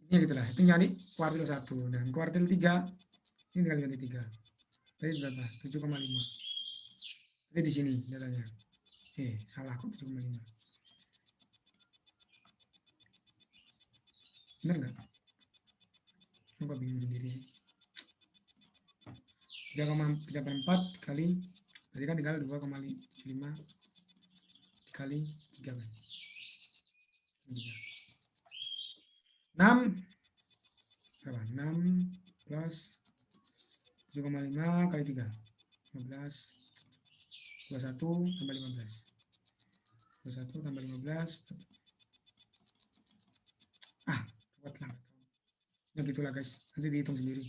Ini gitulah, itu nyari kuartil 1 dan kuartil 3 ini tinggal ganti 3. Jadi berapa? 7,5. Jadi di sini datanya. Salah kok 7,5. Benar nggak? Coba bingung sendiri. 3,4 kali, berarti kan tinggal 2,5 kali 3 kan. 6 berapa? 6 plus 7,5 kali 3. 15. 21 tambah 15. 21 tambah 15. Kuat lah. Ya gitulah guys. Nanti dihitung sendiri.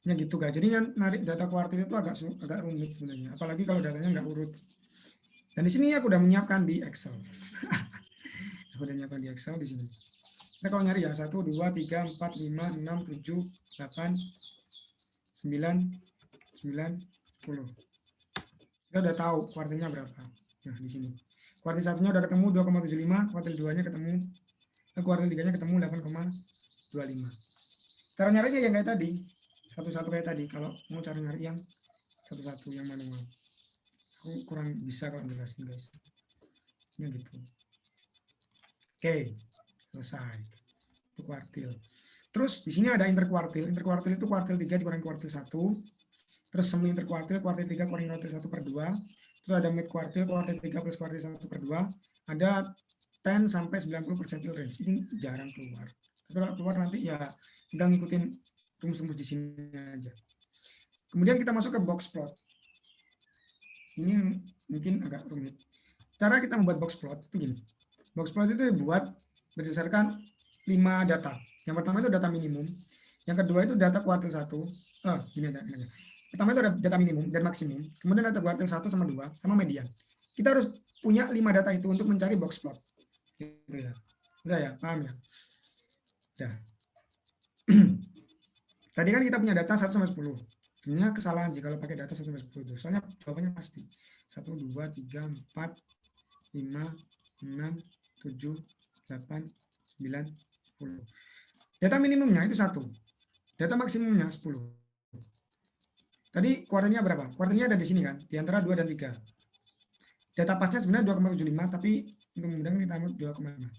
Ya gitu guys. Jadi narik data kuartil itu agak rumit sebenarnya. Apalagi kalau datanya nggak urut. Dan di sini aku udah menyiapkan di Excel. Aku udah menyiapkan di Excel di sini. Kita kalau nyari ya 1, 2, 3, 4, 5, 6, 7, 8, 9, 9, 10. Kita udah tahu kuartilnya berapa. Nah, di sini. Kuartil satunya udah ketemu 2,75, kuartil 2-nya ketemu, kuartil 3-nya ketemu 8,25. Cara nyarinya yang kayak tadi, satu-satu kayak tadi. Kalau mau cara nyari yang satu-satu yang manual. Aku kurang bisa kalau jelasin guys. Ya gitu. Oke, selesai. Itu kuartil. Terus di sini ada interkuartil. Interkuartil itu kuartil 3 dikurangi kuartil 1. Terus semi interkuartil, kuartil 3 kurangi kuartil 1 per 2. Terus ada mid kuartil 3 plus kuartil 1 per 2. Ada 10 sampai 90 percentile range. Ini jarang keluar. Tapi kalau keluar nanti ya tinggal ngikutin rumus-rumus di sini aja. Kemudian kita masuk ke box plot. Ini mungkin agak rumit. Cara kita membuat box plot itu gini. Box plot itu dibuat berdasarkan 5 data. Yang pertama itu data minimum. Yang kedua itu data kuartil 1. Gini aja. Pertama itu ada data minimum dan maksimum. Kemudian data kuartil 1 sama 2 sama median. Kita harus punya 5 data itu untuk mencari box plot. Gitu ya. Udah ya, paham ya? Udah. Tadi kan kita punya data 1 sampai 10. Sebenarnya kesalahan sih kalau pakai data 1 sampai 10 itu. Soalnya jawabannya pasti. 1, 2, 3, 4, 5, 6, 7, 8, 9, 10. Data minimumnya itu 1. Data maksimumnya 10. Tadi kuartilnya berapa? Kuartilnya ada di sini kan, di antara 2 dan 3. Data pasnya sebenarnya 2,75, tapi untuk memudahkan kita ambil 2,5.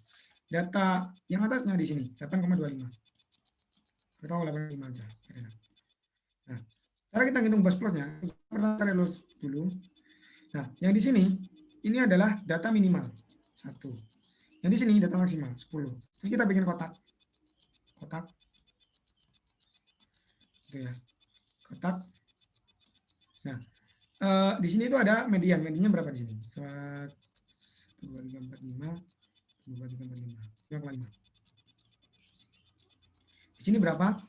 Data yang atasnya di sini, 8,25. Kita tahu 8,5 aja. Nah, cara kita ngitung box plotnya, pertama cari dulu. Nah, yang di sini, ini adalah data minimal, 1. Yang di sini data maksimal, 10. Terus kita bikin kotak. Kotak. Gitu ya. Kotak. Nah, di sini itu ada median. Mediannya berapa di sini? 1, 2, 3, 4, 5. 2, 3, 4, 5. 5,5. Di sini berapa?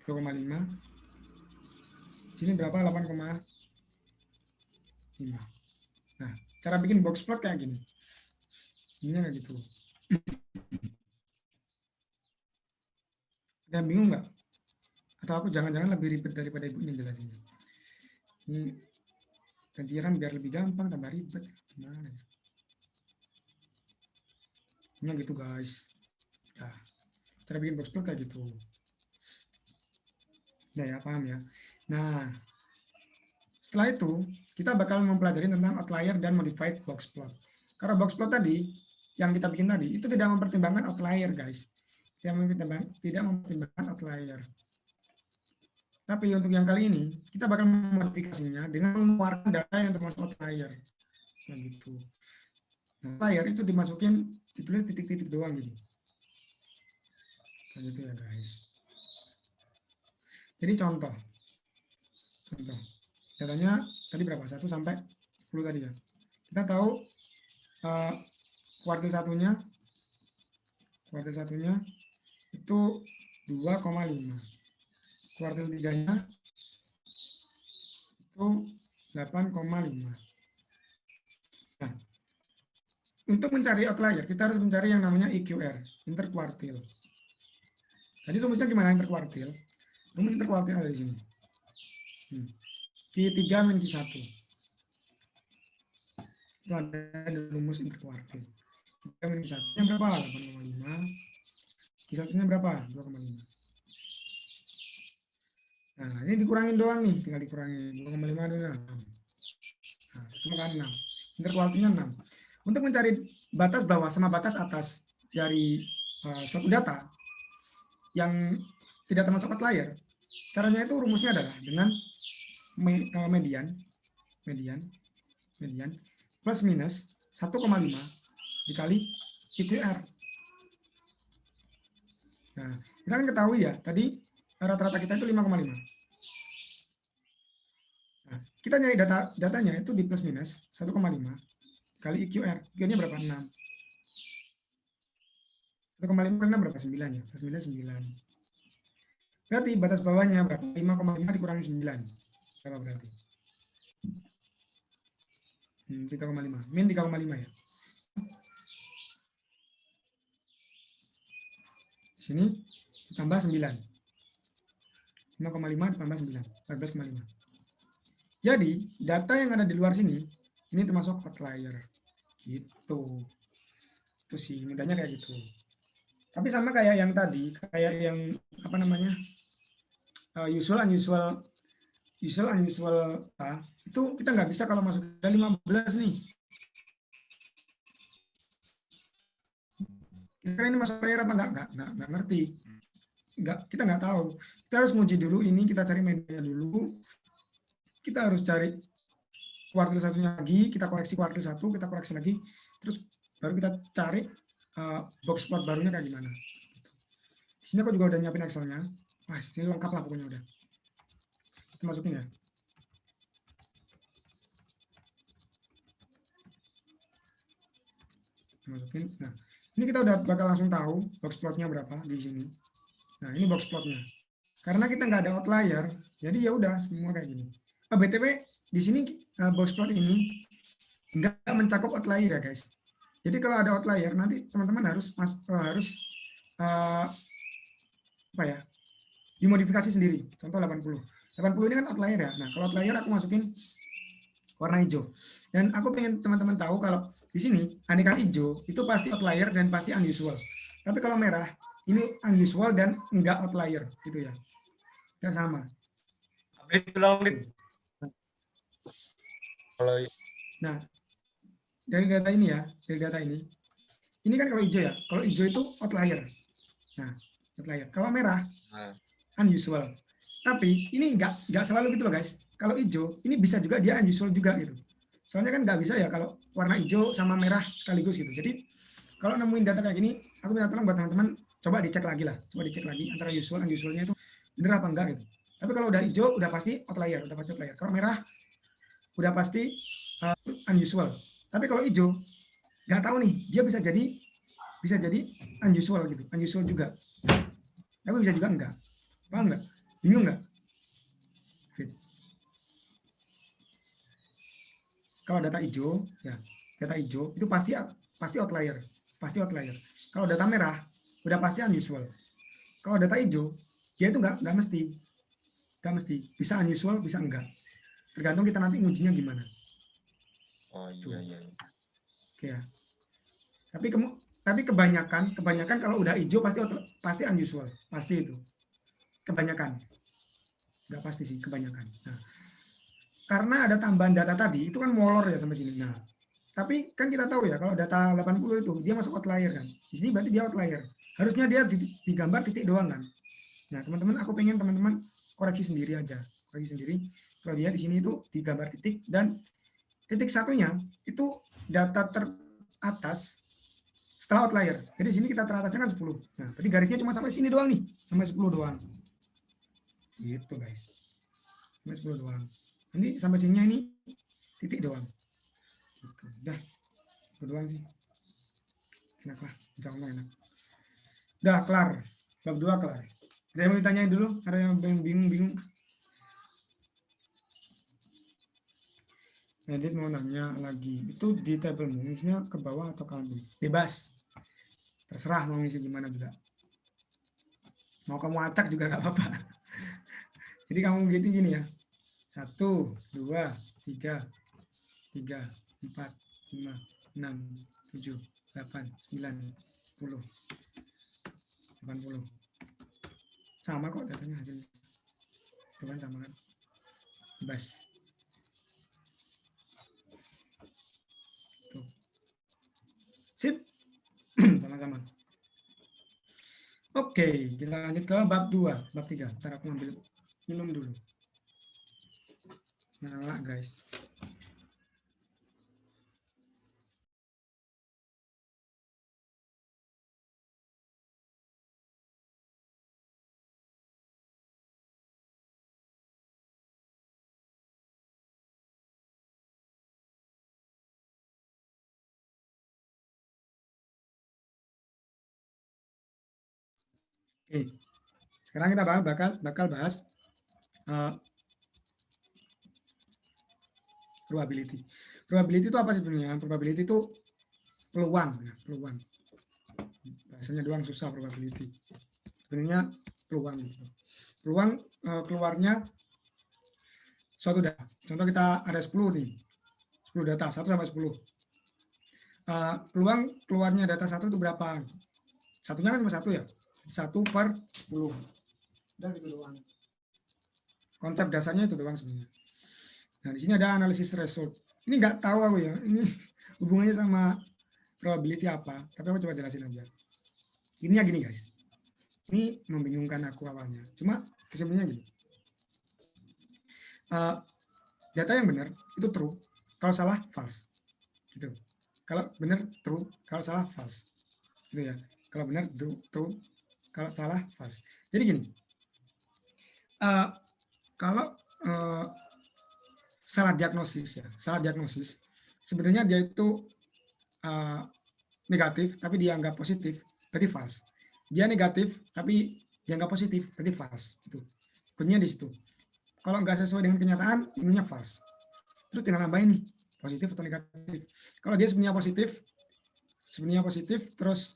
2,5. Di sini berapa? 8,5. Nah, cara bikin box plot kayak gini. Ini kayak gitu. Ada yang bingung nggak? Atau aku jangan-jangan lebih ribet daripada ibu ini jelasinnya. Ini gantian biar lebih gampang, tambah ribet. Gimana ya? Ini gitu guys. Nah, cara bikin box plot kayak gitu. Nah ya, paham ya. Nah, setelah itu kita bakal mempelajari tentang outlier dan modified box plot. Karena box plot tadi yang kita bikin tadi itu tidak mempertimbangkan outlier guys. Tidak mempertimbangkan outlier. Tapi untuk yang kali ini kita bakal memodifikasinya dengan mengeluarkan data yang termasuk outlier. Nah, gitu. Nah, outlier itu dimasukin ditulis titik-titik doang gitu. Nah, gitu ya guys. Jadi contoh. Datanya tadi berapa? 1 sampai 10 tadi ya. Kita tahu kuartil satunya itu 2,5. Kuartil 3-nya itu 8,5. Nah, untuk mencari outlier kita harus mencari yang namanya IQR, interkuartil. Tadi rumusnya gimana interkuartil? Rumus interkuartil ada di sini. Q3 min Q1. Itu ada rumus interkuartil. 3 min Q1 nya berapa? 8,5. Q1 nya berapa? 2,5. Nah, ini dikurangin doang nih, tinggal dikurangin 2,5 dengan 6. Nah, cuma kan 6. Interkuartilnya 6. Untuk mencari batas bawah sama batas atas dari suatu data yang tidak termasuk outlier, caranya itu rumusnya adalah dengan median plus minus 1,5 dikali IQR. Nah, kita kan ketahui ya, tadi rata-rata kita itu 5,5. Nah, kita nyari datanya itu di plus minus 1,5 kali IQR. IQR-nya berapa? 6. 1,5 kali 6 berapa? 9 ya. Plus minus 9. Berarti batas bawahnya berapa? 5,5 dikurangi 9. Berapa berarti? 3,5. Min 3,5 ya. Sini tambah 9. 5,5 ditambah 9. 14,5. Jadi, data yang ada di luar sini, ini termasuk outlier. Gitu. Itu sih, mudahnya kayak gitu. Tapi sama kayak yang tadi, kayak yang apa namanya, usual unusual itu kita nggak bisa kalau masuk ada 15 nih. Kira ini masuk player apa nggak ngerti. Kita nggak tahu. Kita harus nguji dulu ini, kita cari mainnya dulu. Kita harus cari kuartil satunya lagi, kita koreksi kuartil 1, kita koreksi lagi, terus baru kita cari box plot barunya kayak gimana. Di sini aku juga udah nyiapin Excel-nya. Wah, ini lengkap lah pokoknya udah. Kita masukin ya. Masukin. Nah, ini kita udah bakal langsung tahu box plotnya berapa di sini. Nah, ini box plotnya. Karena kita nggak ada outlier, jadi ya udah semua kayak gini. BTW di sini box plot ini nggak mencakup outlier ya guys. Jadi kalau ada outlier nanti teman-teman harus apa ya, dimodifikasi sendiri. Contoh 80. 80 ini kan outlier ya. Nah, kalau outlier aku masukin warna hijau. Dan aku pengen teman-teman tahu kalau di sini aneka hijau itu pasti outlier dan pasti unusual. Tapi kalau merah ini unusual dan enggak outlier gitu ya. Enggak sama. Update ulang, Dit. Kalau Nah, dari data ini ya, dari data ini kan kalau hijau ya. Kalau hijau itu outlier. Nah, outlier. Kalau merah unusual. Tapi ini nggak selalu gitu loh guys. Kalau hijau ini bisa juga dia unusual juga gitu. Soalnya kan nggak bisa ya kalau warna hijau sama merah sekaligus gitu. Jadi kalau nemuin data kayak gini, aku minta tolong buat teman-teman coba dicek lagi lah. Coba dicek lagi antara unusualnya itu bener apa enggak gitu. Tapi kalau udah hijau udah pasti outlier, udah pasti outlier. Kalau merah udah pasti unusual. Tapi kalau hijau nggak tahu nih, dia bisa jadi unusual gitu, unusual juga. Tapi bisa juga enggak. Paham nggak? Bingung nggak? Kalau data hijau, ya data hijau itu pasti outlier, pasti outlier. Kalau data merah, udah pasti unusual. Kalau data hijau, dia itu nggak mesti, bisa unusual, bisa enggak. Tergantung kita nanti ngujinya gimana. oh iya. Oke ya. Tapi kebanyakan kalau udah hijau pasti unusual, pasti itu. Kebanyakan, nggak pasti sih kebanyakan. Nah, karena ada tambahan data tadi itu kan molor ya sampai sini. Nah, tapi kan kita tahu ya kalau data 80 itu dia masuk outlier kan. Di sini berarti dia outlier. Harusnya dia digambar titik doang kan. Nah, teman-teman aku pengen teman-teman koreksi sendiri aja. Koreksi sendiri. Kalau dia di sini itu digambar titik dan titik satunya itu data teratas setelah outlier. Jadi di sini kita teratasnya kan 10. Nah, berarti garisnya cuma sampai sini doang nih. Sampai 10 doang. Gitu guys. Sampai 10 doang. Ini sampai sininya ini titik doang. Gitu. Udah, itu doang sih. Enak lah, insya Allah enak. Udah, kelar. Bab 2 kelar. Ada yang mau ditanyain dulu? Ada yang bingung-bingung? Edit mau nanya lagi. Itu di tabelmu, isinya ke bawah atau ke atas? Bebas. Terserah mau ngisi gimana juga. Mau kamu acak juga gak apa-apa. Jadi kamu gini ya. 1, 2, 3, 4, 5, 6, 7, 8, 9, 10, 80. Sama kok datanya hasilnya. Itu kan sama kan. Bebas. Tuh. Sip. Sama-sama. Oke, kita lanjut ke bab 2, bab 3. Ntar aku ambil minum dulu. Nyala guys. Oke, sekarang kita bakal bahas probability. Probability itu apa sebenarnya? Probability itu peluang, ya, peluang. Bahasanya doang susah probability. Sebenarnya peluang. Gitu. Peluang keluarnya suatu data. Contoh kita ada 10 nih, 10 data, 1 sampai 10. Peluang keluarnya data 1 itu berapa? Satunya kan cuma 1 ya, 1/10. Udah gitu doang. Konsep dasarnya itu doang sebenarnya. Nah, di sini ada analisis result. Ini nggak tahu aku ya, ini hubungannya sama probability apa, tapi aku coba jelasin aja. Ininya gini guys, ini membingungkan aku awalnya, cuma kesimpulannya gini. Data yang benar itu true, kalau salah false, gitu. Kalau benar true, kalau salah false, gitu ya. Kalau benar true, kalau salah false. Jadi gini, kalau salah diagnosis ya, salah diagnosis, sebenarnya dia itu negatif tapi dianggap positif, berarti false. Dia negatif tapi dianggap positif, berarti false. Itu kunci di situ. Kalau nggak sesuai dengan kenyataan, ininya false. Terus tinggal nambahin nih, positif atau negatif. Kalau dia sebenarnya positif, terus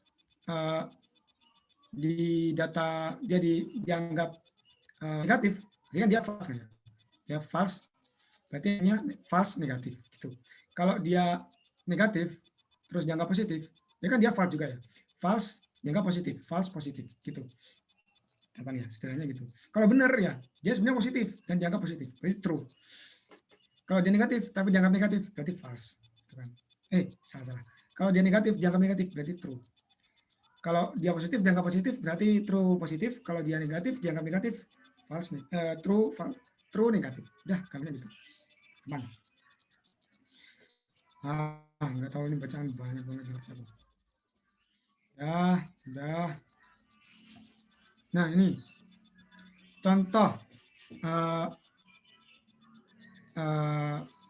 di data dia dianggap negatif, jadi kan dia false kan ya. Dia false, berarti ini false negatif gitu. Kalau dia negatif terus dianggap positif, ya kan dia false juga ya. False dianggap positif, false positif gitu. Apa ya istilahnya gitu. Kalau benar ya, dia sebenarnya positif dan dianggap positif, berarti true. Kalau dia negatif tapi dianggap negatif, berarti false. Gitu kan. Salah. Kalau dia negatif dianggap negatif, berarti true. Kalau dia positif dianggap positif, berarti true positif. Kalau dia negatif dianggap negatif, false true negatif. Udah, gampangnya gitu. Aman. Nggak tahu ini bacaan banyak banget. Udah. Nah, ini contoh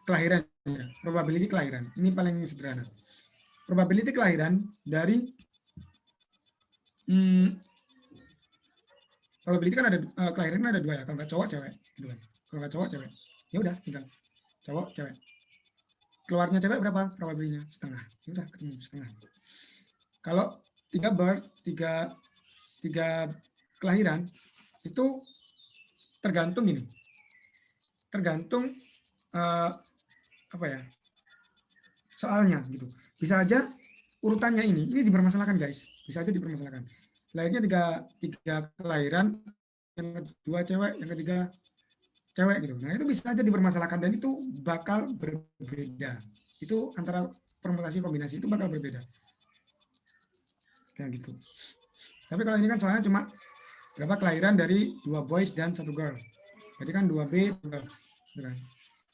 kelahiran, ya. Probability kelahiran. Ini paling sederhana. Probability kelahiran dari probability kan ada kelahiran ada 2 ya. Kalau nggak cowok cewek, gitu kan. Kalau nggak cowok cewek, ya udah tinggal cowok cewek. Keluarnya cewek berapa probability-nya? Setengah. Ya udah ketemu setengah. Kalau 3 kelahiran itu tergantung ini. Tergantung apa ya? Soalnya gitu. Bisa aja urutannya ini dipermasalahkan guys. Bisa aja dipermasalahkan. Lahirnya tiga kelahiran, yang kedua cewek, yang ketiga cewek gitu. Nah itu bisa aja dipermasalahkan dan itu bakal berbeda. Itu antara permutasi kombinasi itu bakal berbeda. Kayak gitu. Tapi kalau ini kan soalnya cuma berapa kelahiran dari 2 boys dan 1 girl. Berarti kan 2B, 1 girl.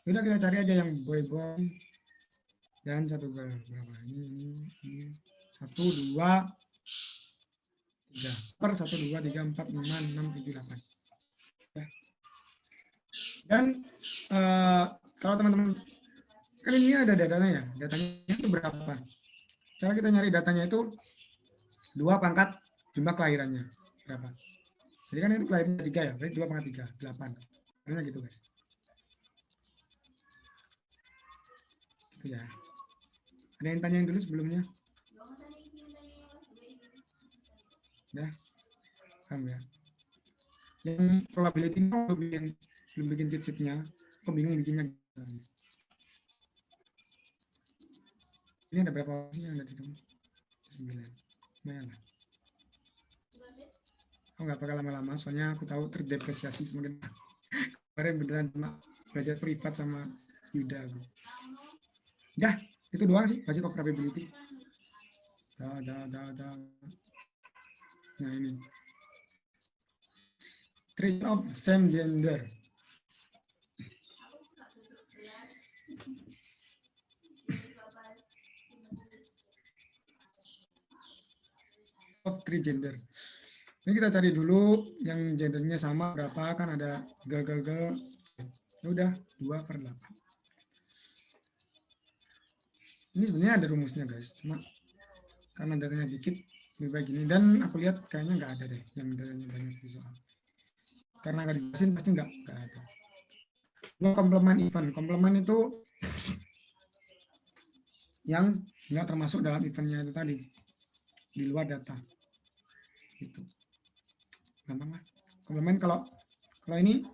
Udah kita cari aja yang boy dan 1 girl. Berapa? Ini 1, 2, 3. Per 1, 2, 3, 4, 5, 6, 7, 8. Ya. Dan kalau teman-teman kan ini ada datanya ya. Datanya itu berapa? Cara kita nyari datanya itu 2 pangkat jumlah kelahirannya. Berapa? Jadi kan itu kelahirannya 3 ya. Berarti 2 pangkat 3, 8. Karena gitu guys. Itu ya. Ada yang tanyain dulu sebelumnya? Ya, paham ya. Yang probability belum bikin cheat sheet-nya, aku bingung bikinnya. Ini ada berapa opsi yang ada di dalam? 9. Lumayan lah. Aku nggak bakal lama-lama, soalnya aku tahu terdepresiasi semakin. Kemarin beneran cuma belajar privat sama Yuda. Dah, itu doang sih, basic of probability. Dah. Nah ini. Trait of same gender. Of 3 gender. Ini kita cari dulu yang gendernya sama berapa, kan ada girl. Ya udah 2/8. Ini sebenarnya ada rumusnya guys, cuma karena datanya dikit lebih baik ini. Dan aku lihat kayaknya nggak ada deh yang datanya banyak di soal. Karena nggak dijelasin pasti nggak ada. Komplement event. Komplement itu yang nggak termasuk dalam eventnya itu tadi, di luar data. Itu gampang lah. Komplement kalau ini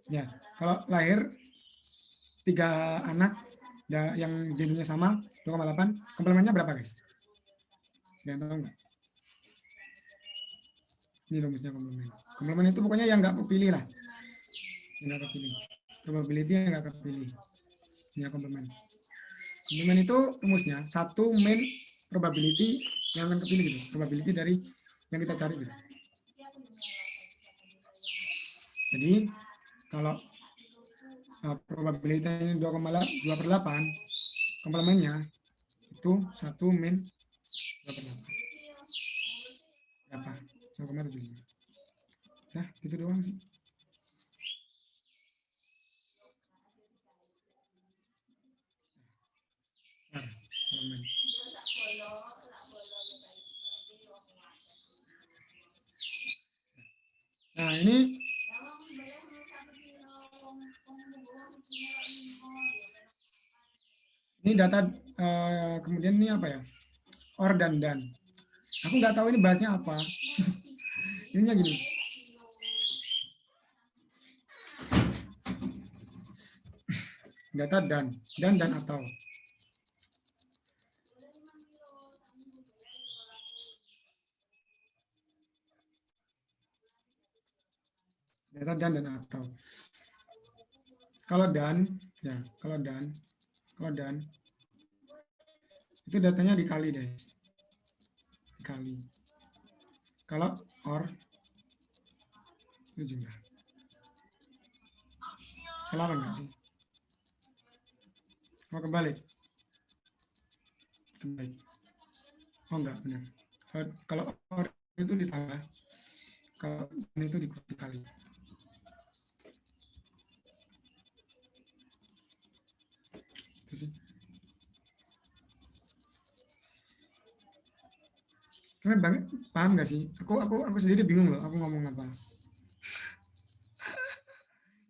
ya, kalau lahir 3 anak yang gennya sama 2,8, komplemennya berapa guys? Yang tahu nggak? Ini rumusnya komplement. Komplement itu pokoknya yang nggak kepilih lah, yang nggak kepilih. Probability yang nggak kepilih. Ini ya komplement. Komplement itu rumusnya satu main probability yang akan kepilih gitu. Probability dari yang kita cari gitu. Jadi kalau probability 2,8, komplemennya itu 1 min 2/8. Berapa? 0,75. Nah, gitu doang sih. Nah, komplemen. Nah, ini data kemudian ini apa ya? Or dan. Aku nggak tahu ini bahasnya apa. Ininya gini. Data dan atau. Data dan atau. Kalau dan itu datanya dikali deh. Dikali. Kalau or itu jumlah. Salah enggak sih? Mau kembali? Oh enggak, benar. Kalau or itu ditambah, kalau itu dikali. Itu sih. Kalian banget paham nggak sih? Aku sendiri bingung loh. Aku ngomong apa?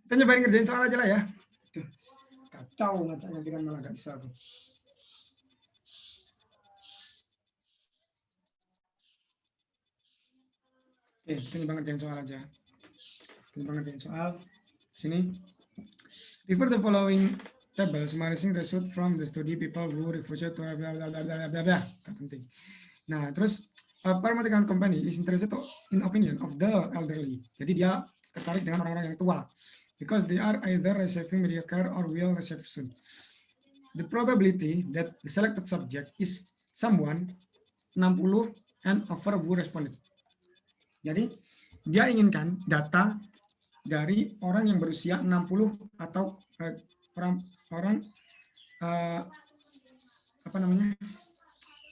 Kita nyobain ngerjain soal aja lah ya. Duh, kacau ngacaknya kita malah nggak bisa aku. Oke, kita nyoba ngerjain soal aja. Kita nyoba ngerjain soal. Sini. Refer the following table summarizing result from the study people who refused to blah blah blah blah blah blah. Penting. Nah, terus pharmaceutical company is interested in opinion of the elderly. Jadi dia tertarik dengan orang-orang yang tua. Because they are either receiving mediocre or will receive soon. The probability that the selected subject is someone 60 and over who responded. Jadi dia inginkan data dari orang yang berusia 60 atau orang apa namanya?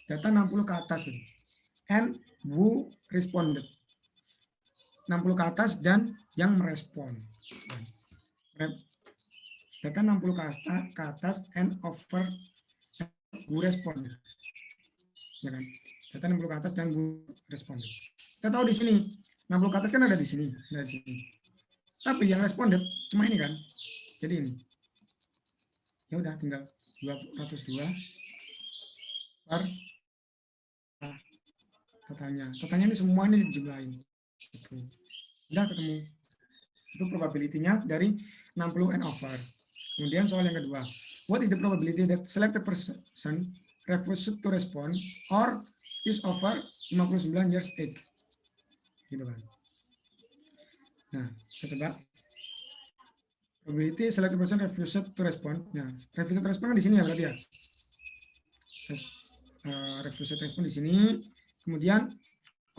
Data 60 ke atas ini. And who responded. 60 ke atas dan yang merespon. Data 60 ke atas and over who responded. Ya kan? Data 60 ke atas dan who responded. Kita tahu di sini 60 ke atas kan ada di sini, dari sini. Tapi yang responded cuma ini kan. Jadi ini. Ya udah tinggal 202 per totalnya. Totalnya ini semua ini dijumlahin. Gitu. Udah ketemu. Itu probability-nya dari 60 and over. Kemudian soal yang kedua. What is the probability that selected person refused to respond or is over 59 years age? Gitu kan. Nah, kita coba. Probability selected person refused to respond. Nah, refused to respond kan di sini ya berarti ya. Refused to respond di sini. Kemudian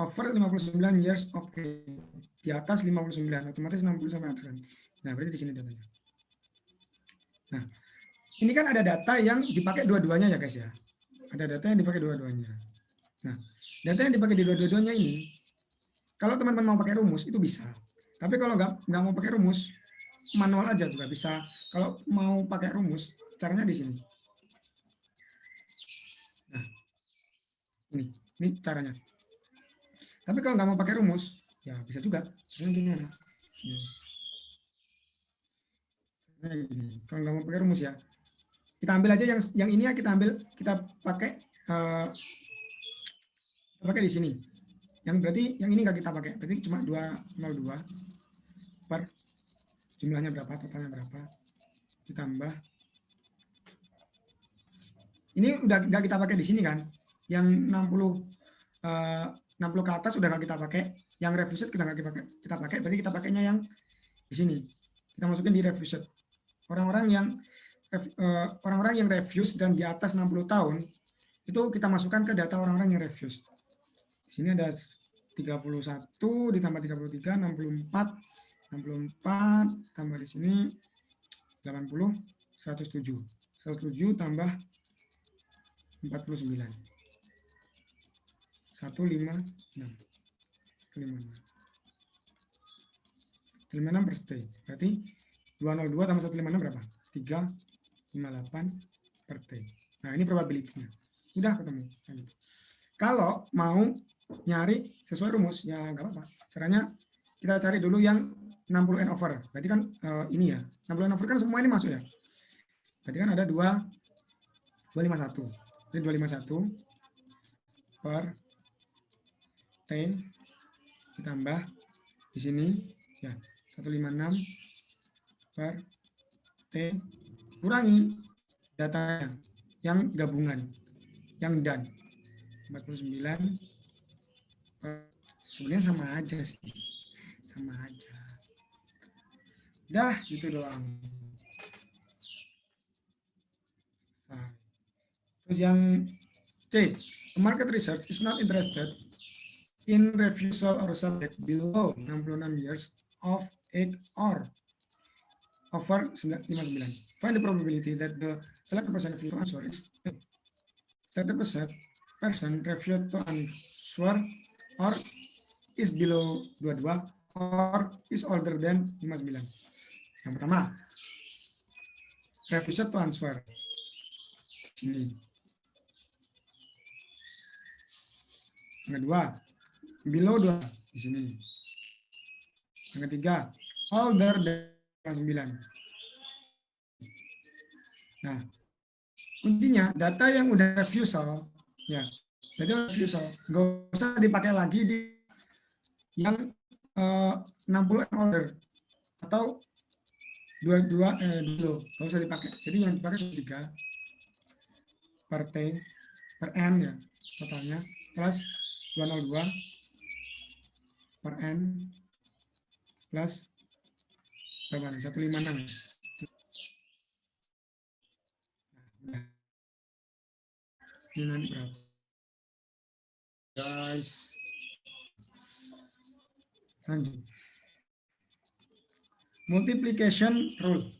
over 59 years of age. Di atas 59, otomatis 60 sampai 100. Nah, berarti di sini datanya. Nah, ini kan ada data yang dipakai dua-duanya ya guys ya. Ada data yang dipakai dua-duanya. Nah, data yang dipakai di dua-duanya ini, kalau teman-teman mau pakai rumus itu bisa. Tapi kalau nggak mau pakai rumus, manual aja juga bisa. Kalau mau pakai rumus, caranya di sini. Nah, Ini caranya. Tapi kalau nggak mau pakai rumus, ya bisa juga. Caranya gimana? Nah, gini. Kalau nggak mau pakai rumus ya, kita ambil aja yang ini ya, kita pakai pakai di sini. Yang berarti yang ini nggak kita pakai, berarti cuma 202 per jumlahnya berapa, totalnya berapa, ditambah. Ini udah nggak kita pakai di sini kan? Yang 60 ke atas udah nggak kita pakai, yang refused kita nggak kita pakai, berarti kita pakainya yang di sini. Kita masukin di refused. Orang-orang yang refuse dan di atas 60 tahun itu kita masukkan ke data orang-orang yang refuse. Di sini ada 31 ditambah 33, 64 tambah di sini 80, 107. 107 tambah 49. 156. 56 per stay. Berarti 202 tambah 156 berapa? 358 per T. Nah, ini probability-nya. Udah ketemu. Kalau mau nyari sesuai rumus, ya nggak apa-apa. Caranya kita cari dulu yang 60 N over. Berarti kan ini ya. 60 N over kan semua ini masuk ya. Berarti kan ada 251. Jadi 251 per T ditambah di sini ya 156 per T kurangi datanya yang gabungan yang dan 49 sebenarnya sama aja sih, sama aja. Dah gitu doang. Terus yang C, market research is not interested in refusal or subject below 66 years of age or over 59. Find the probability that the selected person refused to answer is 30% refused to answer or is below 22 or is older than 59. Yang pertama, refused to answer. Ini. Yang kedua, below 2 di sini. Yang ketiga, older than 9. Nah, intinya data yang udah refusal, ya, data refusal, nggak usah dipakai lagi di yang 60 and older atau 22 dulu, nggak usah dipakai. Jadi yang dipakai 3 per T per N ya totalnya plus 202 per N plus berapa nih? 156 ya. Ini nanti berapa? Guys. Lanjut. Multiplication rule.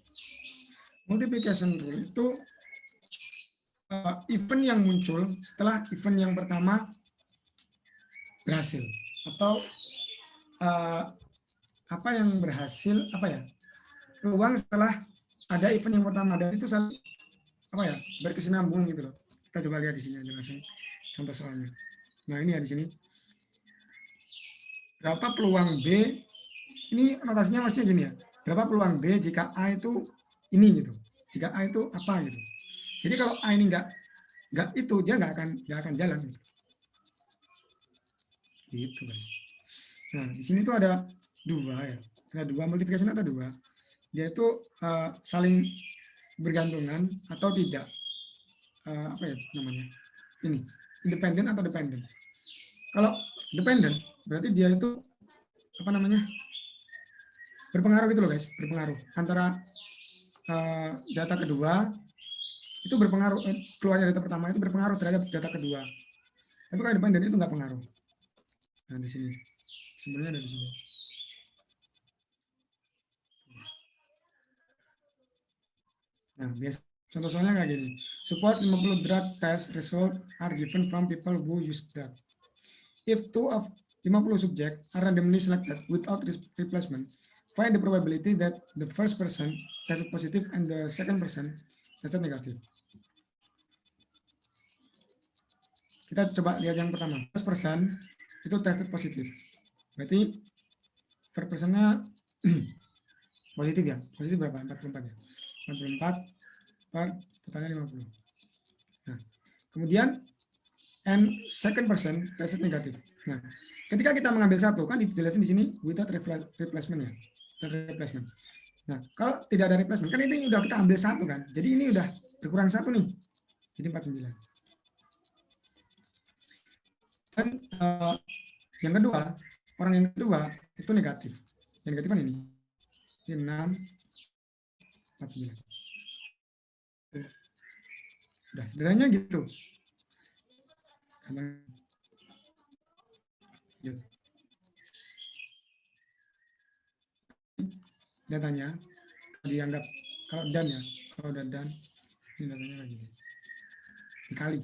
Multiplication rule itu event yang muncul setelah event yang pertama berhasil atau apa yang berhasil peluang setelah ada event yang pertama dan itu berkesinambungan gitu loh. Kita coba lihat di sini aja langsung contoh soalnya. Nah ini ya di sini berapa peluang B, ini notasinya maksudnya gini ya, berapa peluang B jika A itu ini gitu, jika A itu apa gitu. Jadi kalau A ini nggak itu dia nggak akan jalan gitu. Gitu guys. Nah di sini tuh ada dua ya, ada dua multiplication ada dua, dia itu saling bergantungan atau tidak, apa ya namanya ini, independen atau dependen. Kalau dependen berarti dia itu apa namanya berpengaruh gitu loh guys, berpengaruh antara data kedua itu berpengaruh, keluarnya data pertama itu berpengaruh terhadap data kedua. Tapi kalau dependen itu nggak pengaruh. Nah di sini sebenarnya ada di sini. Nah biasa contoh soalnya kayak gini. Suppose 50 drug test result are given from people who use drug. If 2 of 50 subject are randomly selected without replacement, find the probability that the first person tested positive and the second person tested negative. kita coba lihat yang pertama. 100% itu tested positif. Berarti persennya positif ya. Positif berapa? 44 ya. 44 totalnya 50. Nah, kemudian and second person tested negatif. Nah, ketika kita mengambil satu kan dijelasin di sini without replacement ya. Replacement. Nah, kalau tidak ada replacement kan ini udah kita ambil satu kan. Jadi ini udah berkurang satu nih. Jadi 49. Dan yang kedua, orang yang kedua itu negatif. Yang negatif kan ini. Ini 6 49. Udah sederhananya gitu. Datanya dianggap kalau dan ya, kalau udah dan ini datanya lagi dikali.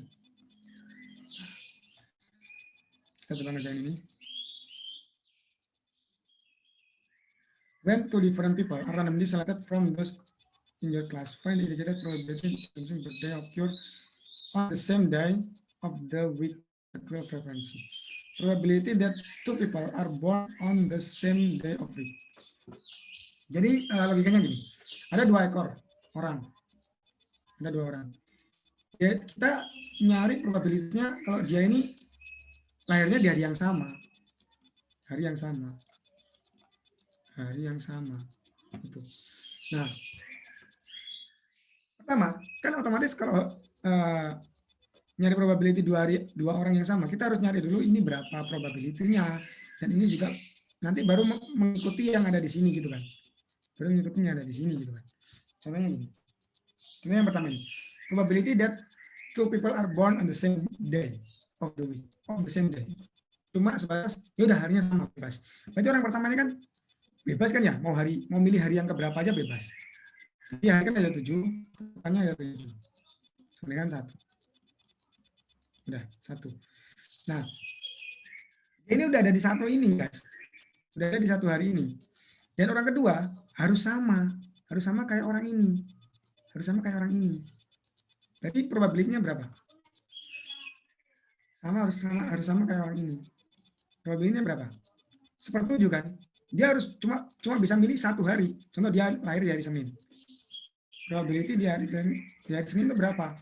Kita coba ngerjain ini. When two different people are randomly selected from those in your class, find the indicated probability birthday occur on the same day of the week equal frequency. Probability that two people are born on the same day of week. Jadi logikanya gini, ada 2 ekor orang, ada 2 orang. Ya, kita nyari probabilitasnya kalau dia ini lahirnya di hari yang sama, hari yang sama, hari yang sama. Gitu. Nah, pertama kan otomatis kalau nyari probability 2 orang yang sama, kita harus nyari dulu ini berapa probability-nya, dan ini juga nanti baru mengikuti yang ada di sini gitu kan. Baru mengikutinya ada di sini gitu kan. Contohnya gini. Contohnya yang pertama ini. Probability that two people are born on the same day of the week. Of the same day. Cuma sebatas ya udah harinya sama bebas. Berarti orang pertama ini kan bebas kan ya, mau milih hari yang keberapa aja bebas. Jadi hari kan ada 7, totalnya ada 7. Sebenarnya kan 1. Udah 1. Nah, ini udah ada di 1 ini guys. Udah ada di 1 hari ini. Dan orang kedua harus sama kayak orang ini. Harus sama kayak orang ini. Jadi probabilitasnya berapa? Harus sama kayak orang ini. Probabilitasnya berapa? 1/7 kan? Dia harus cuma bisa milih 1 hari. Contoh dia lahir di hari Senin. Probability di hari Senin itu berapa?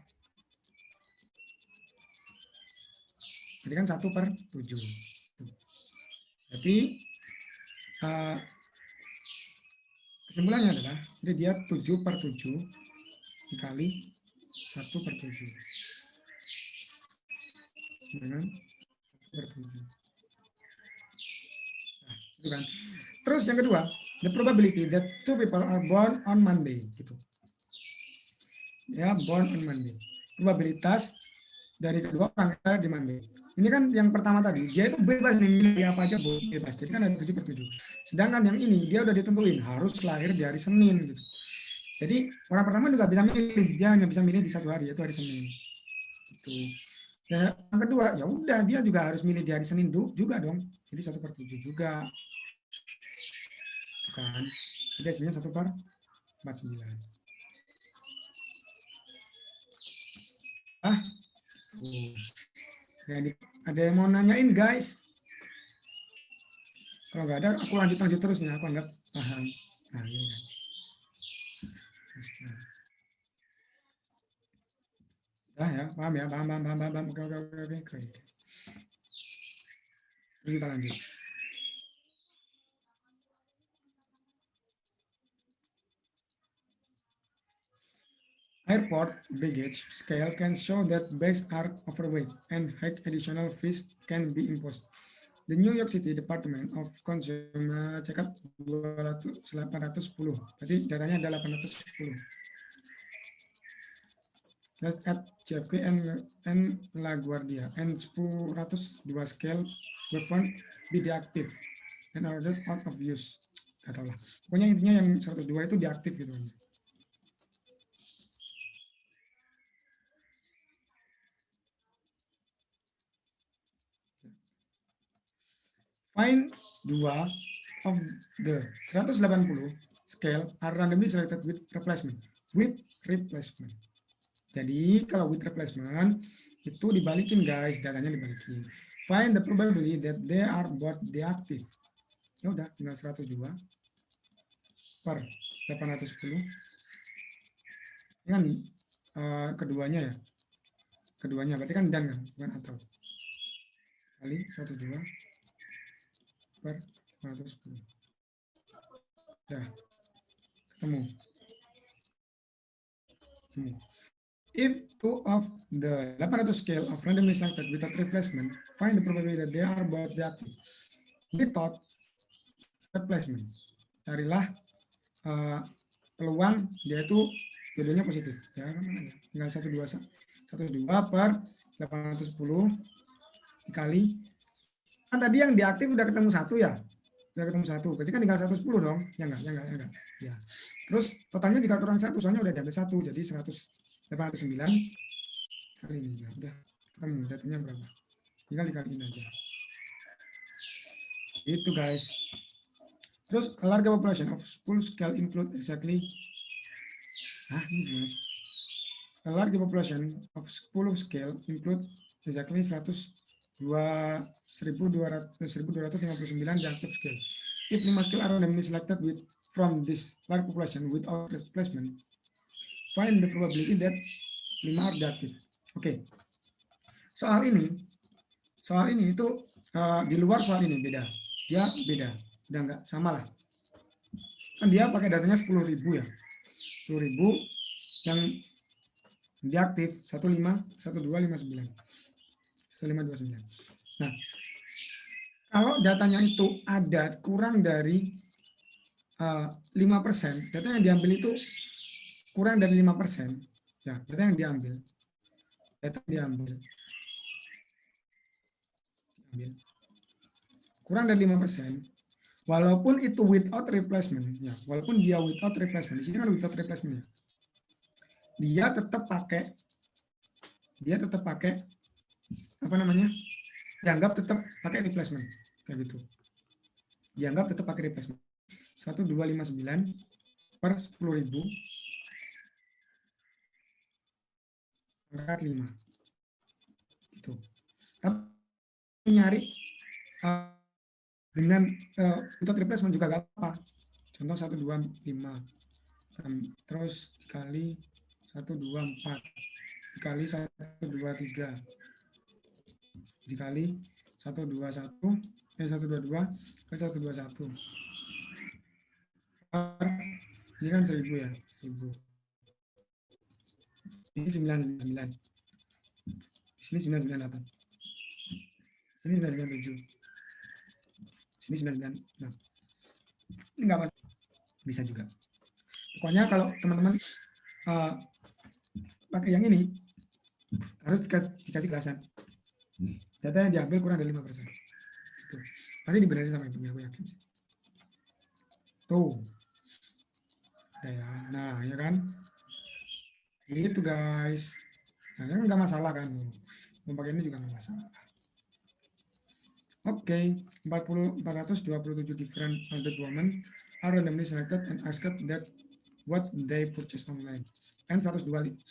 Jadi kan 1/7. Berarti kesimpulannya adalah jadi dia 7/7 dikali 1/7 dengan 1/7. Nah, itu kan. Terus yang kedua, the probability that two people are born on Monday gitu. Ya, born on Monday. Probabilitas dari kedua orang di Monday. Ini kan yang pertama tadi, dia itu bebas nih milih apa aja bebas. Jadi kan ada 7/7. Sedangkan yang ini dia udah ditentuin harus lahir di hari Senin gitu. Jadi orang pertama juga bisa milih, dia hanya bisa milih di 1 hari yaitu hari Senin. Gitu. Dan yang kedua ya udah dia juga harus milih di hari Senin juga dong. Jadi 1/7 juga. Kan. Jadi hasilnya 1/49. Ada yang mau nanyain guys? Kalau nggak ada, aku lanjut terus ya. Aku anggap paham. Nah, ini kan. Ya, paham ya, paham. Oke. Terus kita lanjut. Airport baggage scale can show that bags are overweight and high additional fees can be imposed. The New York City Department of Consumer cekap 810. Jadi datanya ada 810. Let's add JFK and LaGuardia and 102 scale will be deactive and ordered out of use. Gak tahu lah. Pokoknya intinya yang 102 itu deaktif gitu. Find 2 of the 180 scale are randomly selected with replacement. Jadi kalau with replacement itu dibalikin guys, datanya dibalikin. Find the probability that they are both deactive. Ya udah, tinggal 102 per 810. Ini kan keduanya ya. Keduanya berarti kan dan kan, bukan atau. Kali 102 per 810. Nah, ketemu. If two of the 800 scale of randomly selected without replacement, find the probability that they are both deactive without replacement. Carilah peluang dia itu dua-duanya positif. Ya kan, tinggal 102 per 810 dikali. Kan tadi yang diaktif udah ketemu satu ya. Udah ketemu satu. Berarti kan tinggal 110 dong. Ya enggak. Ya. Terus totalnya juga kurang satu, soalnya udah diambil satu. Jadi 809 kali ini. Ya udah ketemu datanya berapa. Tinggal dikaliin aja. Itu guys. Terus a large population of full scale include exactly ini gimana sih? A large population of full scale include exactly 1259 di active scale. If 5 scale are randomly selected from this large population without replacement, find the probability that 5 are active. Oke. Soal ini itu di luar soal ini beda. Dia beda. Udah enggak sama lah. Kan dia pakai datanya 10.000 ya. 10.000 yang diaktif 1529. 1529. Nah, kalau datanya itu ada kurang dari 5%, data yang diambil itu kurang dari 5%, ya, data yang diambil kurang dari 5%, walaupun itu without replacement, ya, walaupun dia without replacement, di sini kan without replacement ya, dia tetap pakai apa namanya? Dianggap tetap pakai replacement kayak gitu. Dianggap tetap pakai replacement. 1259 per 10.000 angka 5. Itu. Tapi nyari dengan without replacement juga gak apa. Contoh 125 terus dikali 124 dikali 123 dikali 122 ke 121. Ini kan 1000 ya, 1000. Ini 99. Di sini 998. Sini 997. Sini 996. Ini enggak masalah. Bisa juga. Pokoknya kalau teman-teman pakai yang ini harus dikasih kelasan. Data yang diambil kurang dari 5%. Tuh. Pasti dibenerin sama ibunya, aku yakin sih. Tuh. Ya, nah, ya kan? Itu guys. Nah, kan nggak masalah kan? Mau pakai ini juga nggak masalah. Oke, 427 different adult women are randomly selected and asked that what they purchase online. And 162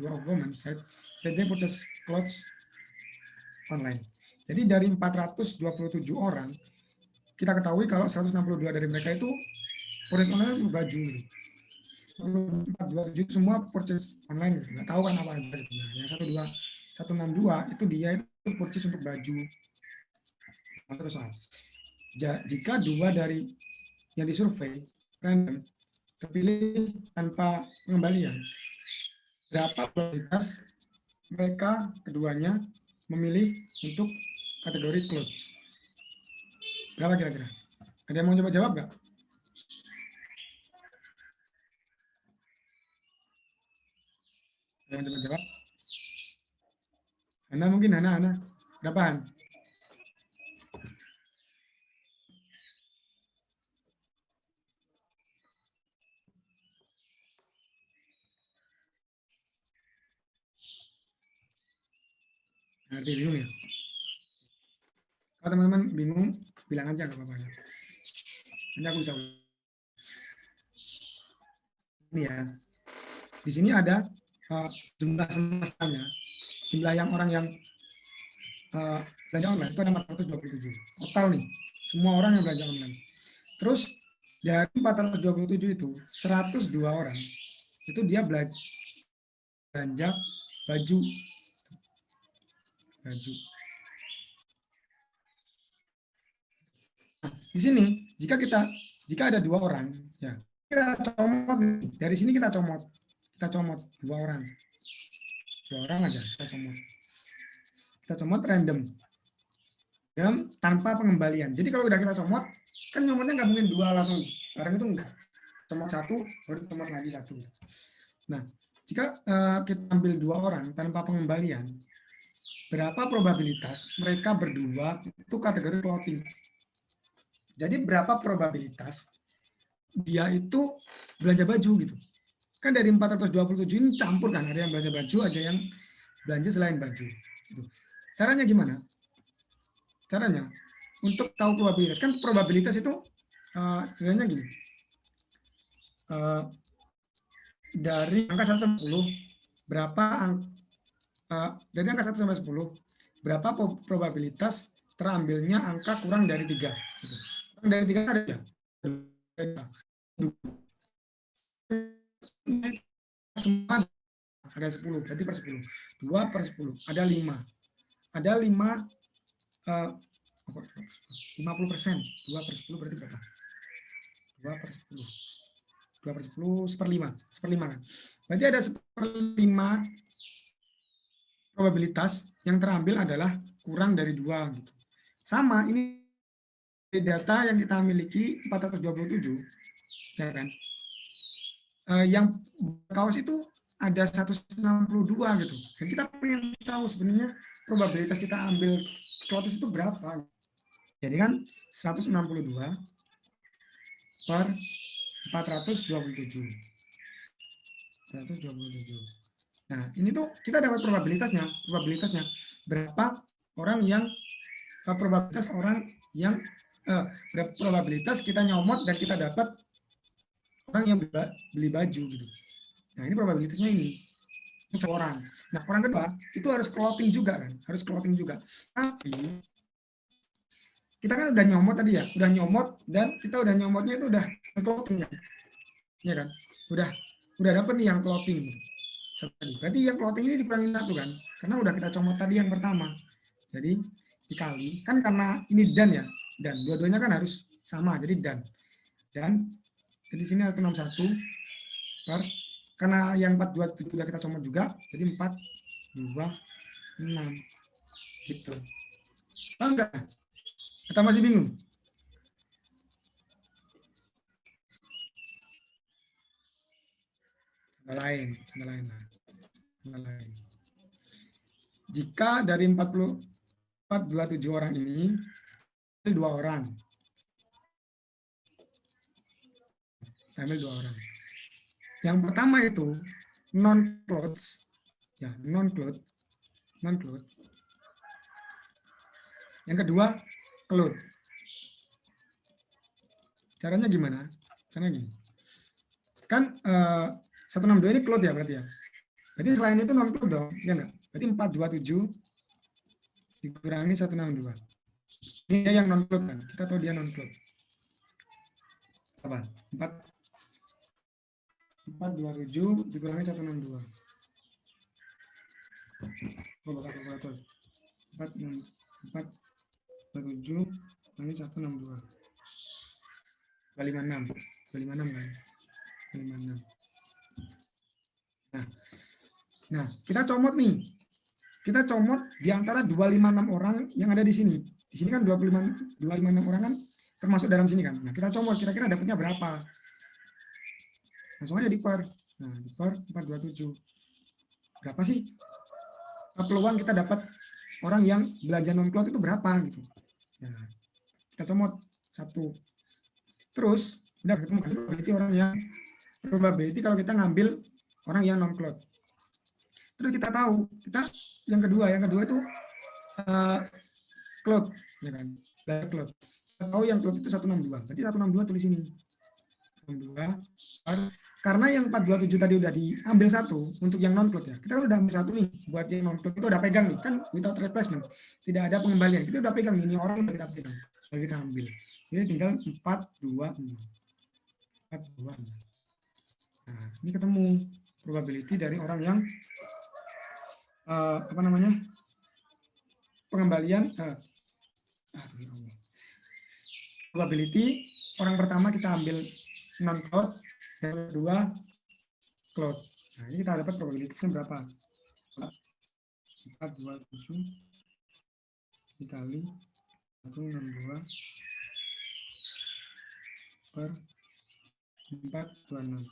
of women said that they purchase clothes online. Jadi dari 427 orang, kita ketahui kalau 162 dari mereka itu purchase online baju gitu. 427 semua purchase online gitu. Nggak tahu kan apa aja gitu. Nah, yang 162 itu dia itu purchase untuk baju. Terus soal. Jika dua dari yang disurvei random terpilih tanpa pengembalian, berapa probabilitas mereka keduanya memilih untuk kategori clothes? Berapa kira-kira? Ada yang mau coba jawab nggak? Ada yang coba jawab? Hana mungkin, Hana. Berapaan? Nanti bingung ya? Kalau teman-teman bingung, bilang aja nggak apa-apa ya. Nanti aku bisa. Ini ya. Di sini ada jumlah semesternya. jumlah yang orang yang belanja online itu ada 427 total nih, semua orang yang belanja online. Terus dari 427 itu 102 orang itu dia belanja baju. Nah, di sini jika ada 2 orang, ya kita comot dari sini, kita comot 2 orang aja, kita comot random tanpa pengembalian. Jadi kalau udah kita comot, kan nyomotnya nggak mungkin 2 langsung barang itu, enggak, comot 1 baru comot lagi 1. Nah, jika kita ambil 2 orang tanpa pengembalian, berapa probabilitas mereka berdua itu kategori clothing? Jadi berapa probabilitas dia itu belanja baju gitu? Kan dari 427 ini campur kan, ada yang belanja baju, ada yang belanja selain baju. Gitu. Caranya gimana? Caranya untuk tahu probabilitas, kan probabilitas itu sebenarnya gini. Dari angka 1 sampai 10, dari angka 1 sampai 10, berapa probabilitas terambilnya angka kurang dari 3? Gitu. Kurang dari 3 ada ya? Semua ada 10, berarti per 10. 2 per 10, ada 5. Ada 5, 50%. 2 per 10 berarti berapa? 2 per 10. 2 per 10, 1/5. 1/5 kan? Berarti ada 1/5 probabilitas yang terambil adalah kurang dari 2. Gitu. Sama, ini data yang kita miliki 427, ya kan? Yang kaos itu ada 162 gitu. Dan kita pengen tahu sebenarnya probabilitas kita ambil clothes itu berapa. Jadi kan 162 per 427. Nah, ini tuh kita dapat probabilitasnya berapa orang yang probabilitas berapa probabilitas kita nyomot dan kita dapat orang yang beli baju gitu. Nah, ini probabilitasnya ini orang. Nah, orang kedua itu harus clothing juga kan, Tapi kita kan udah nyomot tadi ya, dan kita udah nyomotnya itu udah clothing kan, ya kan, udah dapet nih yang clothing. Berarti yang clothing ini dikurangin 1 kan, karena udah kita comot tadi yang pertama. Jadi dikali kan, karena ini dan ya, dan dua-duanya kan harus sama, jadi dan di sini 161 per, karena yang 427 sudah kita comot juga, jadi 426 gitu. Enggak? Kita masih bingung? Contoh lain. Jika dari 427 orang ini 2 orang. Ambil 2 orang. Yang pertama itu non-clothes, ya, non-cloth. Yang kedua cloth. Caranya gimana? Caranya gini. Kan 162 ini cloth ya berarti ya. Berarti selain itu non-cloth dong, ya enggak? Berarti 427 dikurangi 162. Ini yang non-cloth kan? Kita tahu dia non-cloth. Apa? 427 dikurangi 162. Oh, bakal kalkulator. 427 dikurangi 162. 256 kan? 256. Nah, kita comot nih. Kita comot di antara 256 orang yang ada di sini. Di sini kan 256 orang kan termasuk dalam sini kan. Nah, kita comot kira-kira dapatnya berapa? Langsung aja diper. Nah, diper 427. Berapa sih peluang kita dapat orang yang belanja non-cloth itu berapa gitu. Nah, kita comot 1. Terus udah ketemu kan probability kalau kita ngambil orang yang non-cloth. Terus kita tahu, yang kedua itu cloth, ya kan? Cloth. Kita tahu yang cloth itu 162. Berarti 162 tulis ini. 62 karena yang 427 tadi udah diambil satu untuk yang non cloud ya. Kita kan udah ambil satu nih buat yang non cloud, itu udah pegang nih kan without replacement. Tidak ada pengembalian. Kita udah pegang ini orang udah kita pegang. Lagi kita ambil. Jadi tinggal 426. 426. Nah, ini ketemu probability dari orang yang apa namanya? Pengembalian probability orang pertama kita ambil non cloud, yang kedua cloud. Nah, ini kita dapat probabilitasnya berapa? 427 dikali 162 per 426.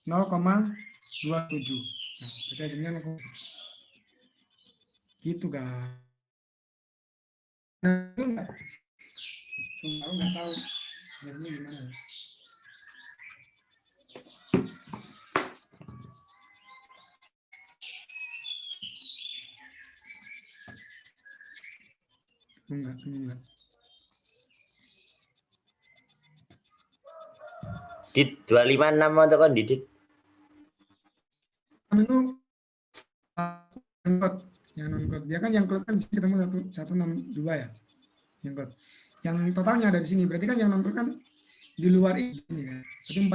0,27. Nah, kita hasilnya 0,27. Gitu guys. Nah, itu enggak. Sumpah nggak tahu hasilnya gimana. Enggak. Dit 256 atau kan Didit? Itu yang non cloud dia kan yang cloud kan ketemu 162 ya yang cloud. Yang totalnya ada di sini berarti kan yang non cloud kan di luar ini kan. Berarti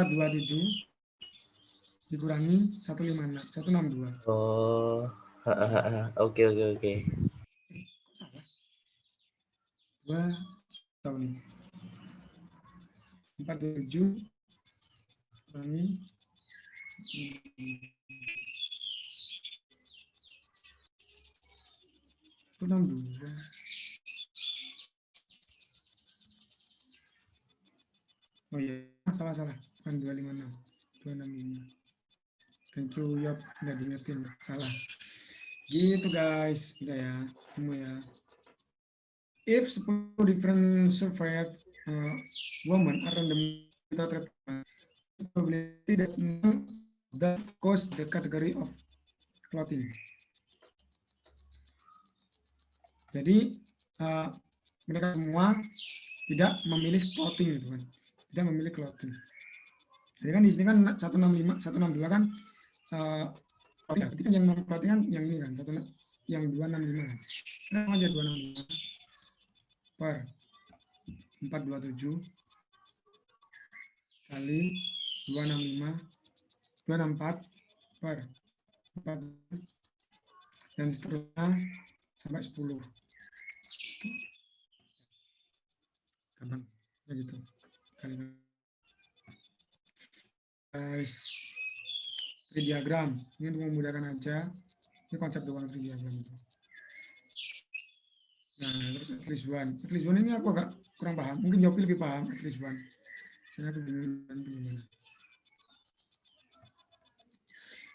427 dikurangi 162. Oh, oke. Gua tahu nih 47 kurangi 162. Oh iya, salah. Bukan 256. 265. Thank you, Yop. Nggak diingetin. Salah. Gitu, guys. Udah ya. Semua ya. If 10 different survived women are randomly without replacement, probability that cause the category of clothing. Jadi, mereka semua tidak memilih clothing gitu kan. Tidak memilih clothing. Jadi kan di sini kan 165, 162 kan clothing. Berarti kan yang non clothing kan yang ini kan, yang 265 kan. Kita aja 265 per 427 kali 265 264 per 4 dan seterusnya sampai 10. Gampang begitu kali guys. Tree diagram ini untuk memudahkan aja, ini konsep doang tree diagram itu. Nah, terus at least one ini aku agak kurang paham, mungkin Jopi lebih paham at least one. Saya bingung gimana.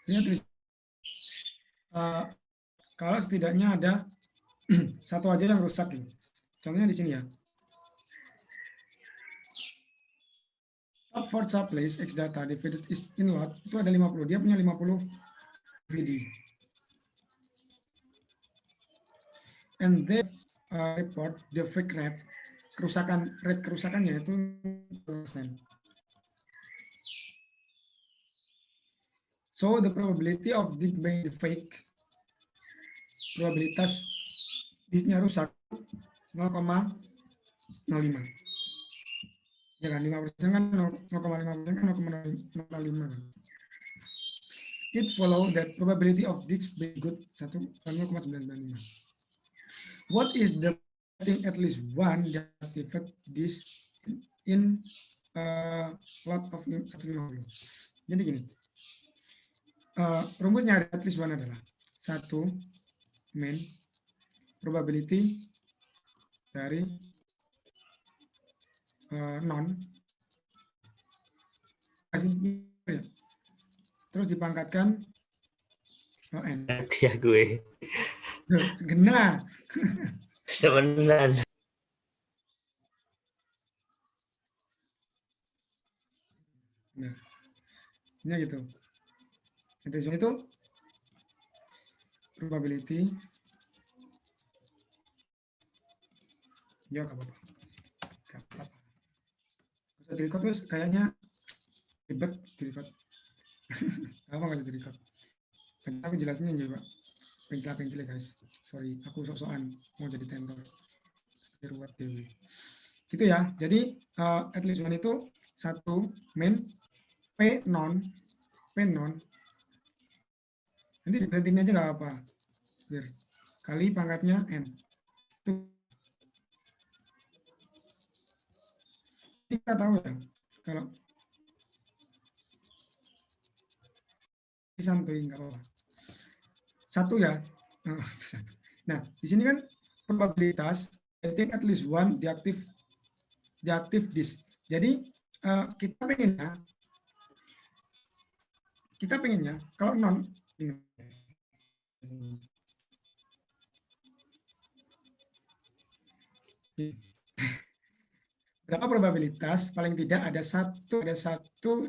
Ini at least kalau setidaknya ada satu aja yang rusak gitu. Contohnya di sini ya. Top for subplace X data divided is in lot itu ada 50. Dia punya 50 VD. And they report the fake rate kerusakannya itu 1%. So the probability of being the fake, probabilitas disknya rusak 0,05. Ya kan 5% kan 0,5% kan 0,05 kan. It follow that probability of disk being good 0,995. What is the thing at least one that defect this in lot of 150? Jadi gini, rumusnya at least one adalah 1 min probability dari non terus dipangkatkan n. Ya gue. Genah. Temenan. Nah, ini gitu. Itu probability. Ya, apa? Direcode itu kayaknya ribet direcode. Apa nggak direcode? Aku jelasinnya aja Pak. Pencil ya guys. Sorry, aku sok-sokan mau jadi tentor. Ruwet dewe. Gitu ya. Jadi at least one itu satu main P non. Nanti diberhentiin aja nggak apa. Biar kali pangkatnya n. Itu kita tahu ya kalau santuy nggak apa-apa. Satu ya. Nah, di sini kan probabilitas I think at least one diaktif disk. Jadi kita pengennya kalau non berapa probabilitas paling tidak ada satu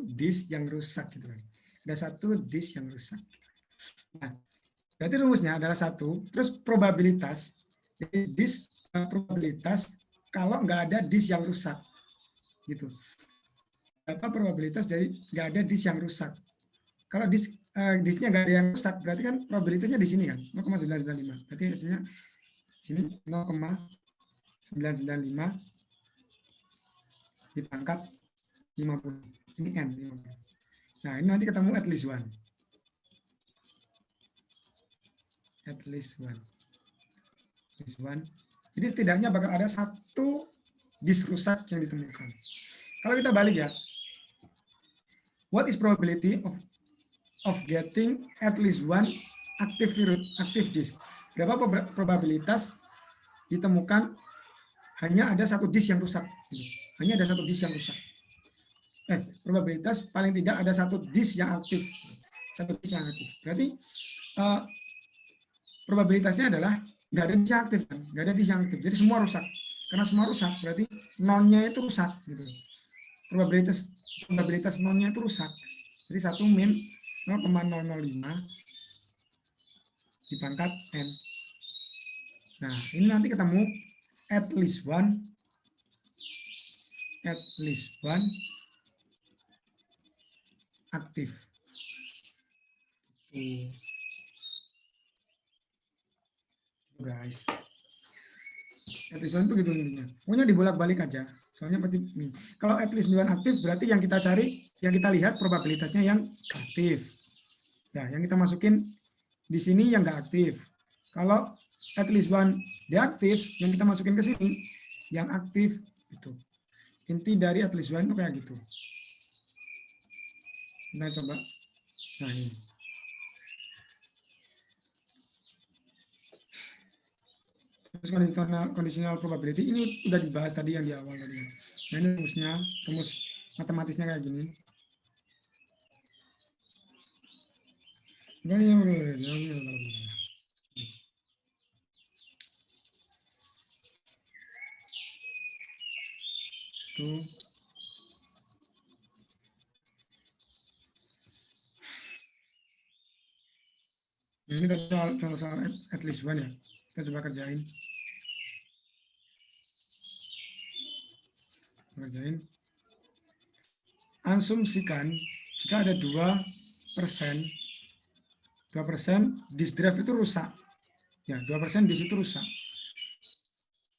disk yang rusak gitu kan. Ada satu disk yang rusak. Nah, berarti rumusnya adalah satu, terus probabilitas jadi disk probabilitas kalau nggak ada disk yang rusak gitu. Berapa probabilitas dari nggak ada disk yang rusak? Kalau disknya nggak ada yang rusak, berarti kan probabilitasnya di sini kan 0,995. Berarti hasilnya sini 0,995 dipangkat 50. Ini n 50. Nah ini nanti ketemu at least one. At least one. Jadi setidaknya bakal ada satu disk rusak yang ditemukan. Kalau kita balik ya, what is probability of getting at least one active disk? Berapa probabilitas ditemukan hanya ada satu disk yang rusak? Hanya ada satu disk yang rusak. Probabilitas paling tidak ada satu disk yang aktif. Satu disk yang aktif. Berarti probabilitasnya adalah nggak ada disk yang aktif kan? Nggak ada disk yang aktif. Jadi semua rusak. Karena semua rusak berarti nonnya itu rusak gitu. Probabilitas nonnya itu rusak. Jadi 1 min 0,005 dipangkat n. Nah, ini nanti ketemu at least one aktif. Guys. At least one itu gitu intinya. Pokoknya dibolak-balik aja. Soalnya pasti kalau at least one aktif berarti yang kita cari, yang kita lihat probabilitasnya yang aktif. Ya, yang kita masukin di sini yang nggak aktif. Kalau at least one deaktif, yang kita masukin ke sini yang aktif itu. Inti dari at least one itu kayak gitu. Kita coba. Nah, ini. Terus conditional probability ini udah dibahas tadi yang di awal tadi. Nah, ini rumus matematisnya kayak gini. Tuh. Ini kalau soal at least one ya. Kita coba kerjain. Asumsikan jika ada 2% disk drive itu rusak. Ya, 2% di situ rusak.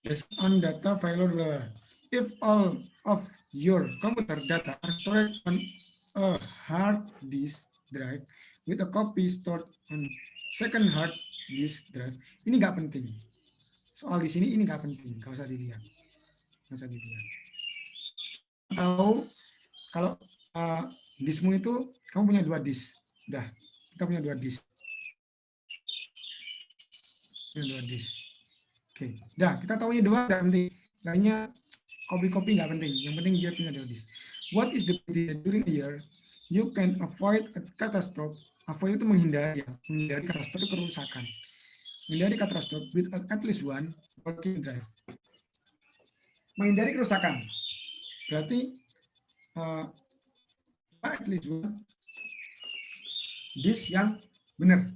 Based on data failure. If all of your computer data are stored on a hard disk drive with a copy stored on second hard disk drive, ini nggak penting. Soal di sini ini nggak penting, nggak usah dilihat. Tahu kalau diskmu itu kamu punya 2 disk, dah kita punya 2 disk. Oke, dah kita tahu ini 2 dan penting. Lainnya copy nggak penting. Yang penting dia punya 2 disk. What is the during a year you can avoid a catastrophe? Avoid itu menghindari catastrophe kerusakan. Menghindari catastrophe with at least one working drive. Menghindari kerusakan. Berarti at least one disk yang benar.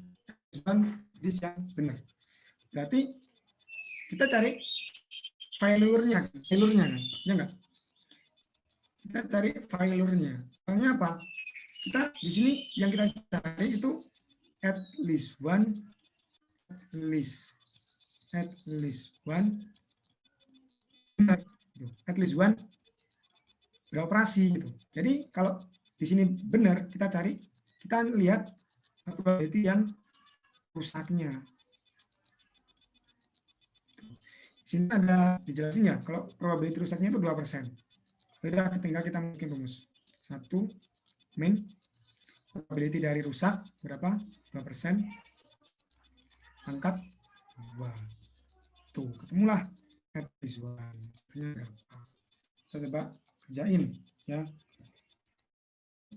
Berarti kita cari failure-nya kan, ya enggak? kita cari failurnya. Soalnya apa? Kita di sini yang kita cari itu at least one at least one beroperasi gitu. Jadi kalau di sini benar kita cari, kita lihat probability yang rusaknya. Di sini ada dijelasinnya kalau probability rusaknya itu 2%. Udah tinggal kita mungkin rumus. 1 min probability dari rusak berapa? 2%. Angkat 2. Tuh, ketemulah at least one. Berapa? Kita coba kerjain ya.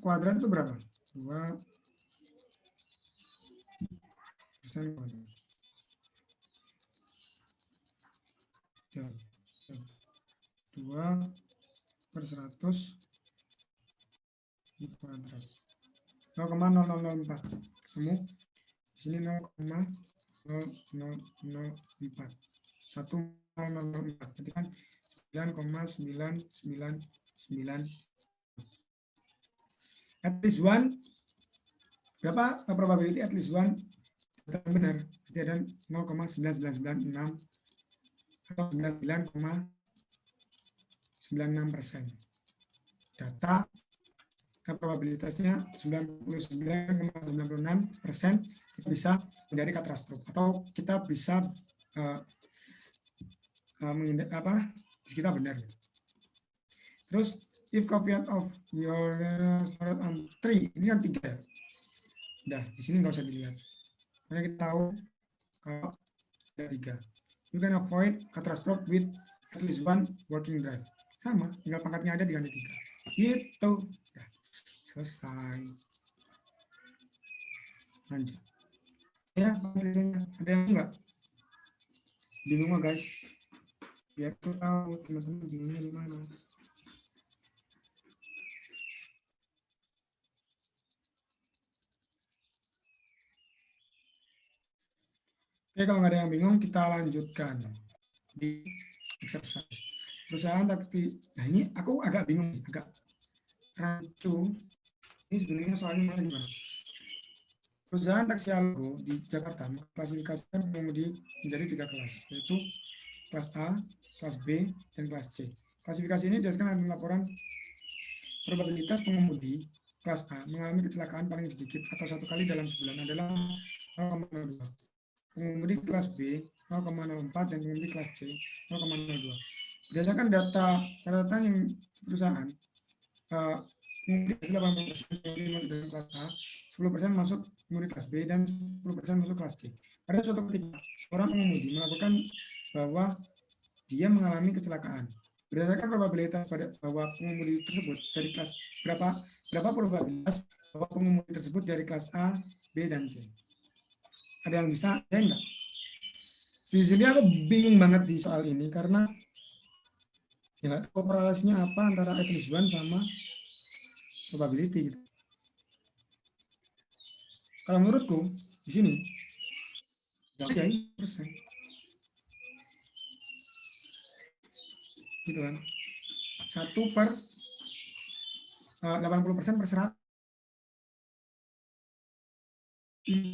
Kuadrat itu berapa? 2 persen kuadrat. Ya, 2 per 100 di kuadrat 0,0004 ketemu di sini 0,0004 1004 berarti kan 9,999 at least one berapa probability at least one benar berarti ada 0,9996 atau 99,96%. Data probabilitasnya 99,96% kita bisa menjadi katastrof atau kita bisa kita benar. Terus if coefficient of your 3 ini kan 3 ya. Udah di sini nggak usah dilihat. Karena kita tahu kalau ada 3. You can avoid catastrophe with at least one working drive. Sama, tinggal pangkatnya ada diganti 3. Gitu. Ya, selesai. Lanjut. Ya, ada yang enggak? Bingung nggak guys? Biar aku tahu teman-teman bingungnya di mana. Oke, kalau nggak ada yang bingung, kita lanjutkan di exercise. Perusahaan taksi, nah ini aku agak bingung, agak rancu. Ini sebenarnya soalnya mana gimana? Perusahaan taksi Algo di Jakarta mengklasifikasikan pengemudi menjadi 3 kelas, yaitu kelas A, kelas B, dan kelas C. Klasifikasi ini didasarkan dalam laporan probabilitas pengemudi kelas A mengalami kecelakaan paling sedikit atau 1 kali dalam sebulan adalah 0,02. Pengemudi kelas B 0,04 dan pengemudi kelas C 0,02. Berdasarkan data catatan yang perusahaan, pengemudi 80% pengemudi dalam kelas A, 10% masuk pengemudi kelas B dan 10% masuk kelas C. Pada suatu ketika, seorang pengemudi melakukan bahwa dia mengalami kecelakaan. Berdasarkan probabilitas pada bahwa pengemudi tersebut dari kelas berapa probabilitas bahwa pengemudi tersebut dari kelas A, B dan C. Ada yang bisa, ya enggak? Sejujurnya aku bingung banget di soal ini karena ya nggak tahu korelasinya apa antara at least one sama probability gitu. Kalau menurutku di sini ya ini persen gitu kan, 1 per 80% per 100.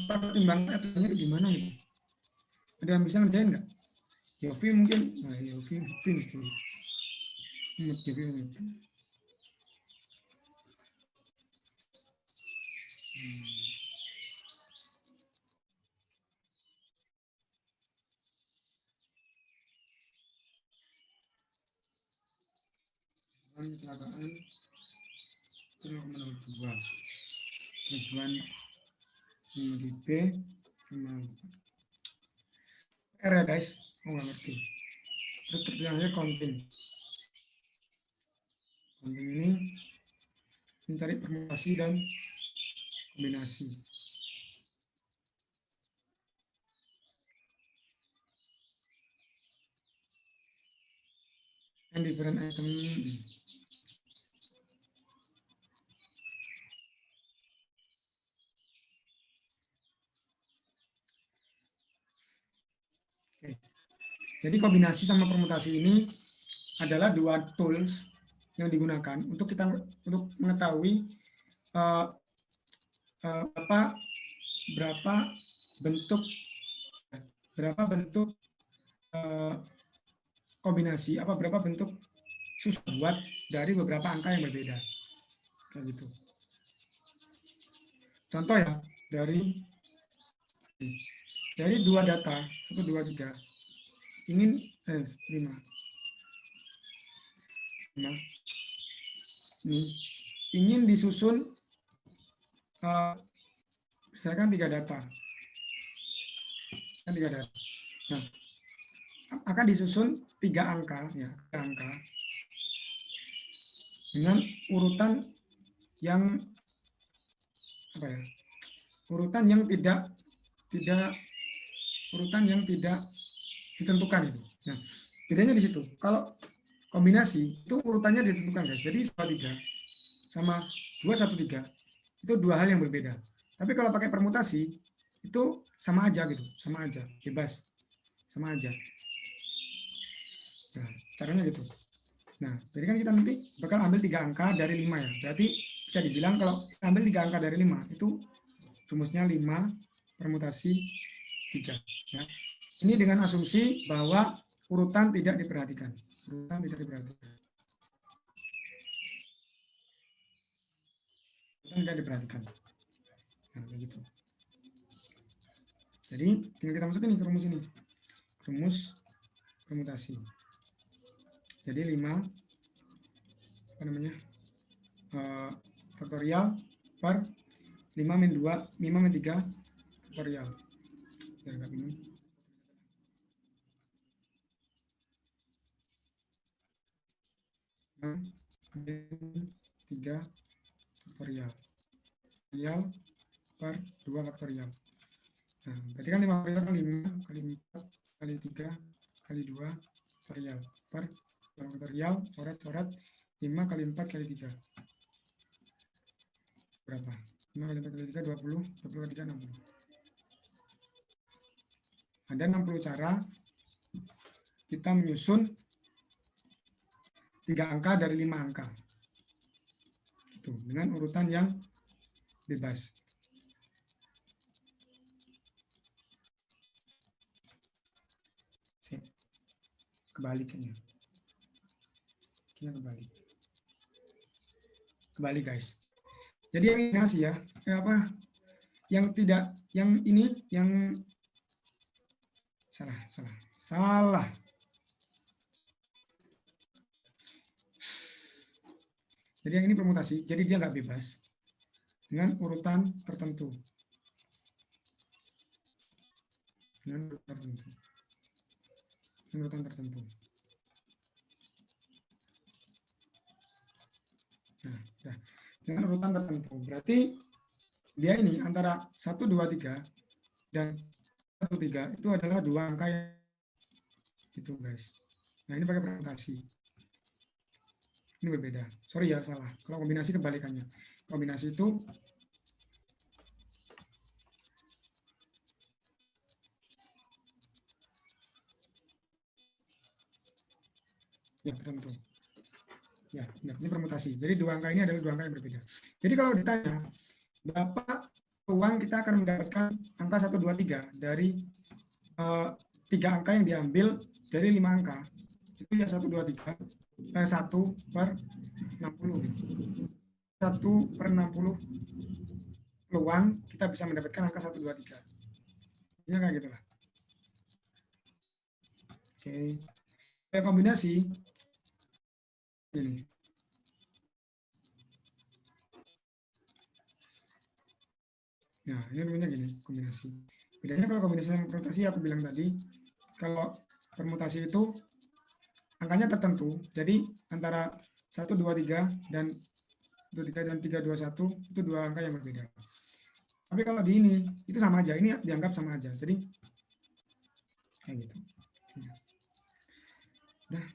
Pertimbangan itu gimana itu? Ada yang bisa ngerjain nggak? Yofi mungkin, nah Yofi mesti kecelakaan 0,02 plus 1 di B R ya guys, nggak ngerti. Terus terjadinya kontin ini mencari permutasi dan kombinasi. And different item. Oke. Jadi kombinasi sama permutasi ini adalah 2 tools yang digunakan untuk mengetahui berapa bentuk kombinasi, berapa bentuk susah buat dari beberapa angka yang berbeda, kayak gitu. Contoh ya, dari dua data 1, 2, 3 ingin 5 ini ingin disusun misalkan 3 data. Nah, akan disusun 3 angka ya, 3 angka dengan urutan yang urutan yang tidak ditentukan itu. Nah, bedanya di situ. Kalau kombinasi itu urutannya ditentukan, guys. Jadi 3 sama 2, 1, 3 itu 2 hal yang berbeda. Tapi kalau pakai permutasi itu sama aja gitu, bebas, sama aja. Nah, caranya gitu. Nah, jadi kan kita nanti bakal ambil 3 angka dari 5 ya. Berarti bisa dibilang kalau ambil 3 angka dari 5 itu rumusnya 5 permutasi 3 ya. Ini dengan asumsi bahwa urutan tidak diperhatikan. Nah, kayak gitu. Jadi tinggal kita masukin nih ke rumus ini. Rumus permutasi. Jadi 5 faktorial per 5 min 2, 5 min 3 faktorial. Biar nggak bingung. 3 faktorial per 2 faktorial. Nah, berarti kan 5 faktorial kan 5 kali 4 kali 3 kali 2 faktorial per 2 faktorial, coret 5 kali 4 kali 3. Berapa? 5 kali 4 kali 3 20, 20 kali 3 60. Ada 60 cara kita menyusun 3 angka dari 5 angka. Itu dengan urutan yang bebas. Kebalikannya. Kebalik guys. Jadi yang ini sih ya, yang tidak, yang ini, yang salah. Jadi yang ini permutasi, jadi dia nggak bebas dengan urutan tertentu. Urutan tertentu. Nah, dengan urutan tertentu. Berarti dia ini antara 1, 2, 3 dan 1, 3 itu adalah 2 angka yang itu guys. Nah ini pakai permutasi. Ini berbeda. Sorry ya, salah. Kalau kombinasi kebalikannya. Kombinasi itu ya tertentu. Ya, benar. Ini permutasi. Jadi 2 angka ini adalah 2 angka yang berbeda. Jadi kalau ditanya, berapa peluang kita akan mendapatkan angka 1, 2, 3 dari 3 angka yang diambil dari 5 angka. Itu ya 1, 2, 3. 1 per 60. 1 per 60 peluang kita bisa mendapatkan angka 1, 2, 3. Ya kayak gitulah. Oke. Kayak kombinasi ini. Nah, ini namanya gini, kombinasi. Bedanya kalau kombinasi sama permutasi aku bilang tadi, kalau permutasi itu angkanya tertentu. Jadi antara 1, 2, 3 dan 3, 2, 1 itu 2 angka yang berbeda. Tapi kalau di ini itu sama aja, ini dianggap sama aja. Jadi kayak gitu. Udah.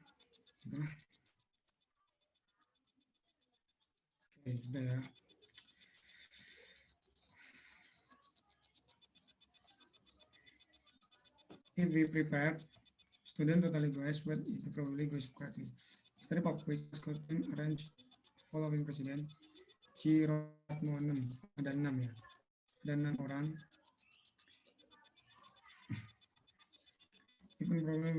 Oke, udah ya. If we prepare, student totally goes, but it probably goes correctly. Study pop quiz Scotland arrange following president. Ciratmo 6. Ada 6 ya. Ada 6 orang. Even problem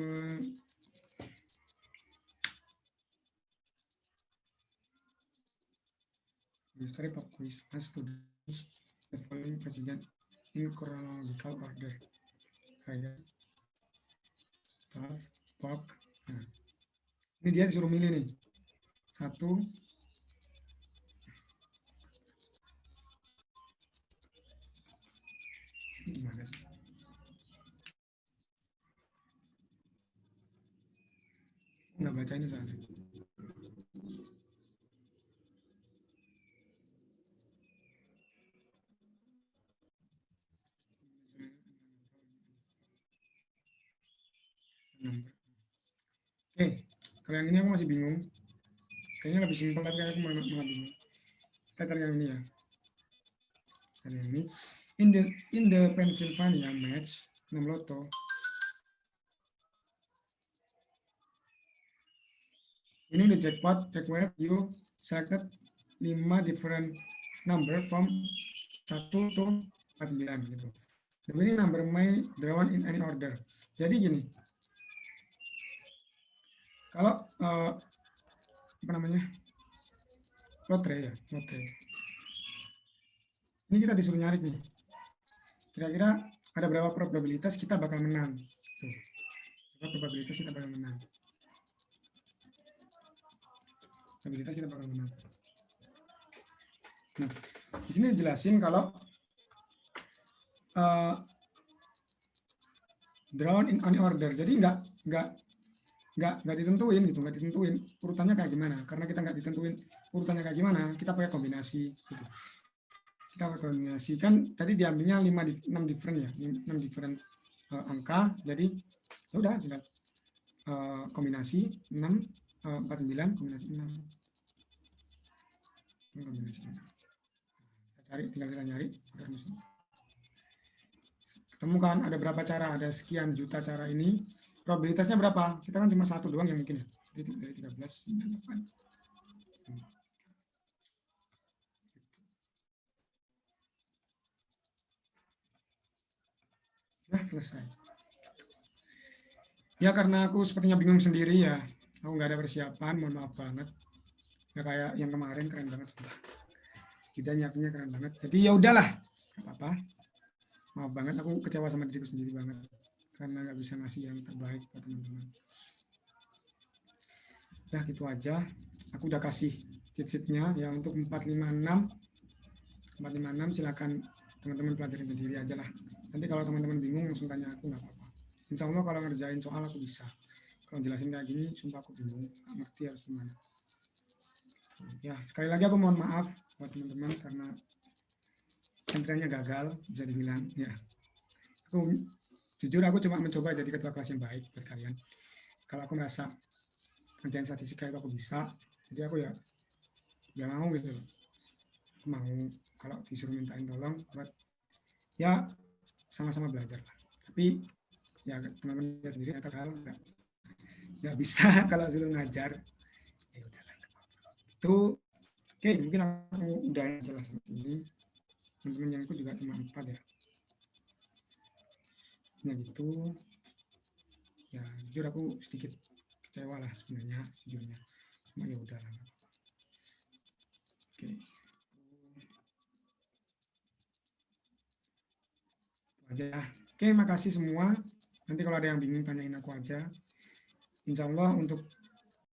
study pop quiz as students the following president in chronological order. Kayak Tough, Pop. Nah, ini dia disuruh milih nih. 1. Gimana sih? Nggak baca ini soalnya. Oke, kalau yang ini aku masih bingung. Kayaknya lebih simpel tapi aku malah bingung. Kita cari yang ini ya. Cari yang ini. In the Pennsylvania match 6 loto. Ini the jackpot required you selected 5 different number from 1 to 49 gitu. The winning number may drawn in any order. Jadi gini. Kalau apa namanya? Lotre ya, lotre. Ini kita disuruh nyari nih. Kira-kira ada berapa probabilitas kita bakal menang? Tuh. Berapa probabilitas kita bakal menang? Probabilitas kita bakal menang. Nah, di sini jelasin kalau drawn in any order. Jadi nggak ditentuin gitu, nggak ditentuin urutannya kayak gimana. Karena kita nggak ditentuin urutannya kayak gimana, kita pakai kombinasi gitu. Kita kombinasikan tadi diambilnya 6 different ya, 6 different angka. Jadi ya udah tinggal kombinasi 6 49 kombinasi 6. Kombinasi 6. Kita cari, tinggal kita nyari. Temukan ada berapa cara, ada sekian juta cara ini. Probabilitasnya berapa? Kita kan cuma satu doang yang mungkin ya. Jadi dari 13 98. Nah, selesai. Ya karena aku sepertinya bingung sendiri ya. Aku nggak ada persiapan, mohon maaf banget. Ya kayak yang kemarin keren banget. Tidak nyiapinnya keren banget. Jadi ya udahlah, nggak apa-apa. Maaf banget, aku kecewa sama diriku sendiri banget. Karena nggak bisa ngasih yang terbaik buat teman-teman. Ya gitu aja. Aku udah kasih cheat-sheetnya ya untuk 456. 456 silakan teman-teman pelajarin sendiri aja lah. Nanti kalau teman-teman bingung langsung tanya aku, nggak apa-apa. Insya Allah kalau ngerjain soal aku bisa. Kalau jelasin kayak gini, sumpah aku bingung, nggak ngerti harus gimana. Ya sekali lagi aku mohon maaf buat teman-teman karena antriannya gagal, bisa dibilang. Ya, jujur aku cuma mencoba jadi ketua kelas yang baik buat kalian. Kalau aku merasa ngerjain statistika itu aku bisa, jadi aku ya mau gitu. Aku mau kalau disuruh mintain tolong buat ya sama-sama belajar lah. Tapi ya teman-teman lihat sendiri atau kalau nggak bisa kalau suruh ngajar ya udahlah. Itu oke, mungkin aku udah jelas ini. Teman-teman yang ikut juga cuma 4 ya. Nah gitu. Ya jujur aku sedikit kecewa lah sebenarnya sejujurnya. Cuma ya udahlah. Oke. Aja. Oke, makasih semua. Nanti kalau ada yang bingung tanyain aku aja. Insya Allah untuk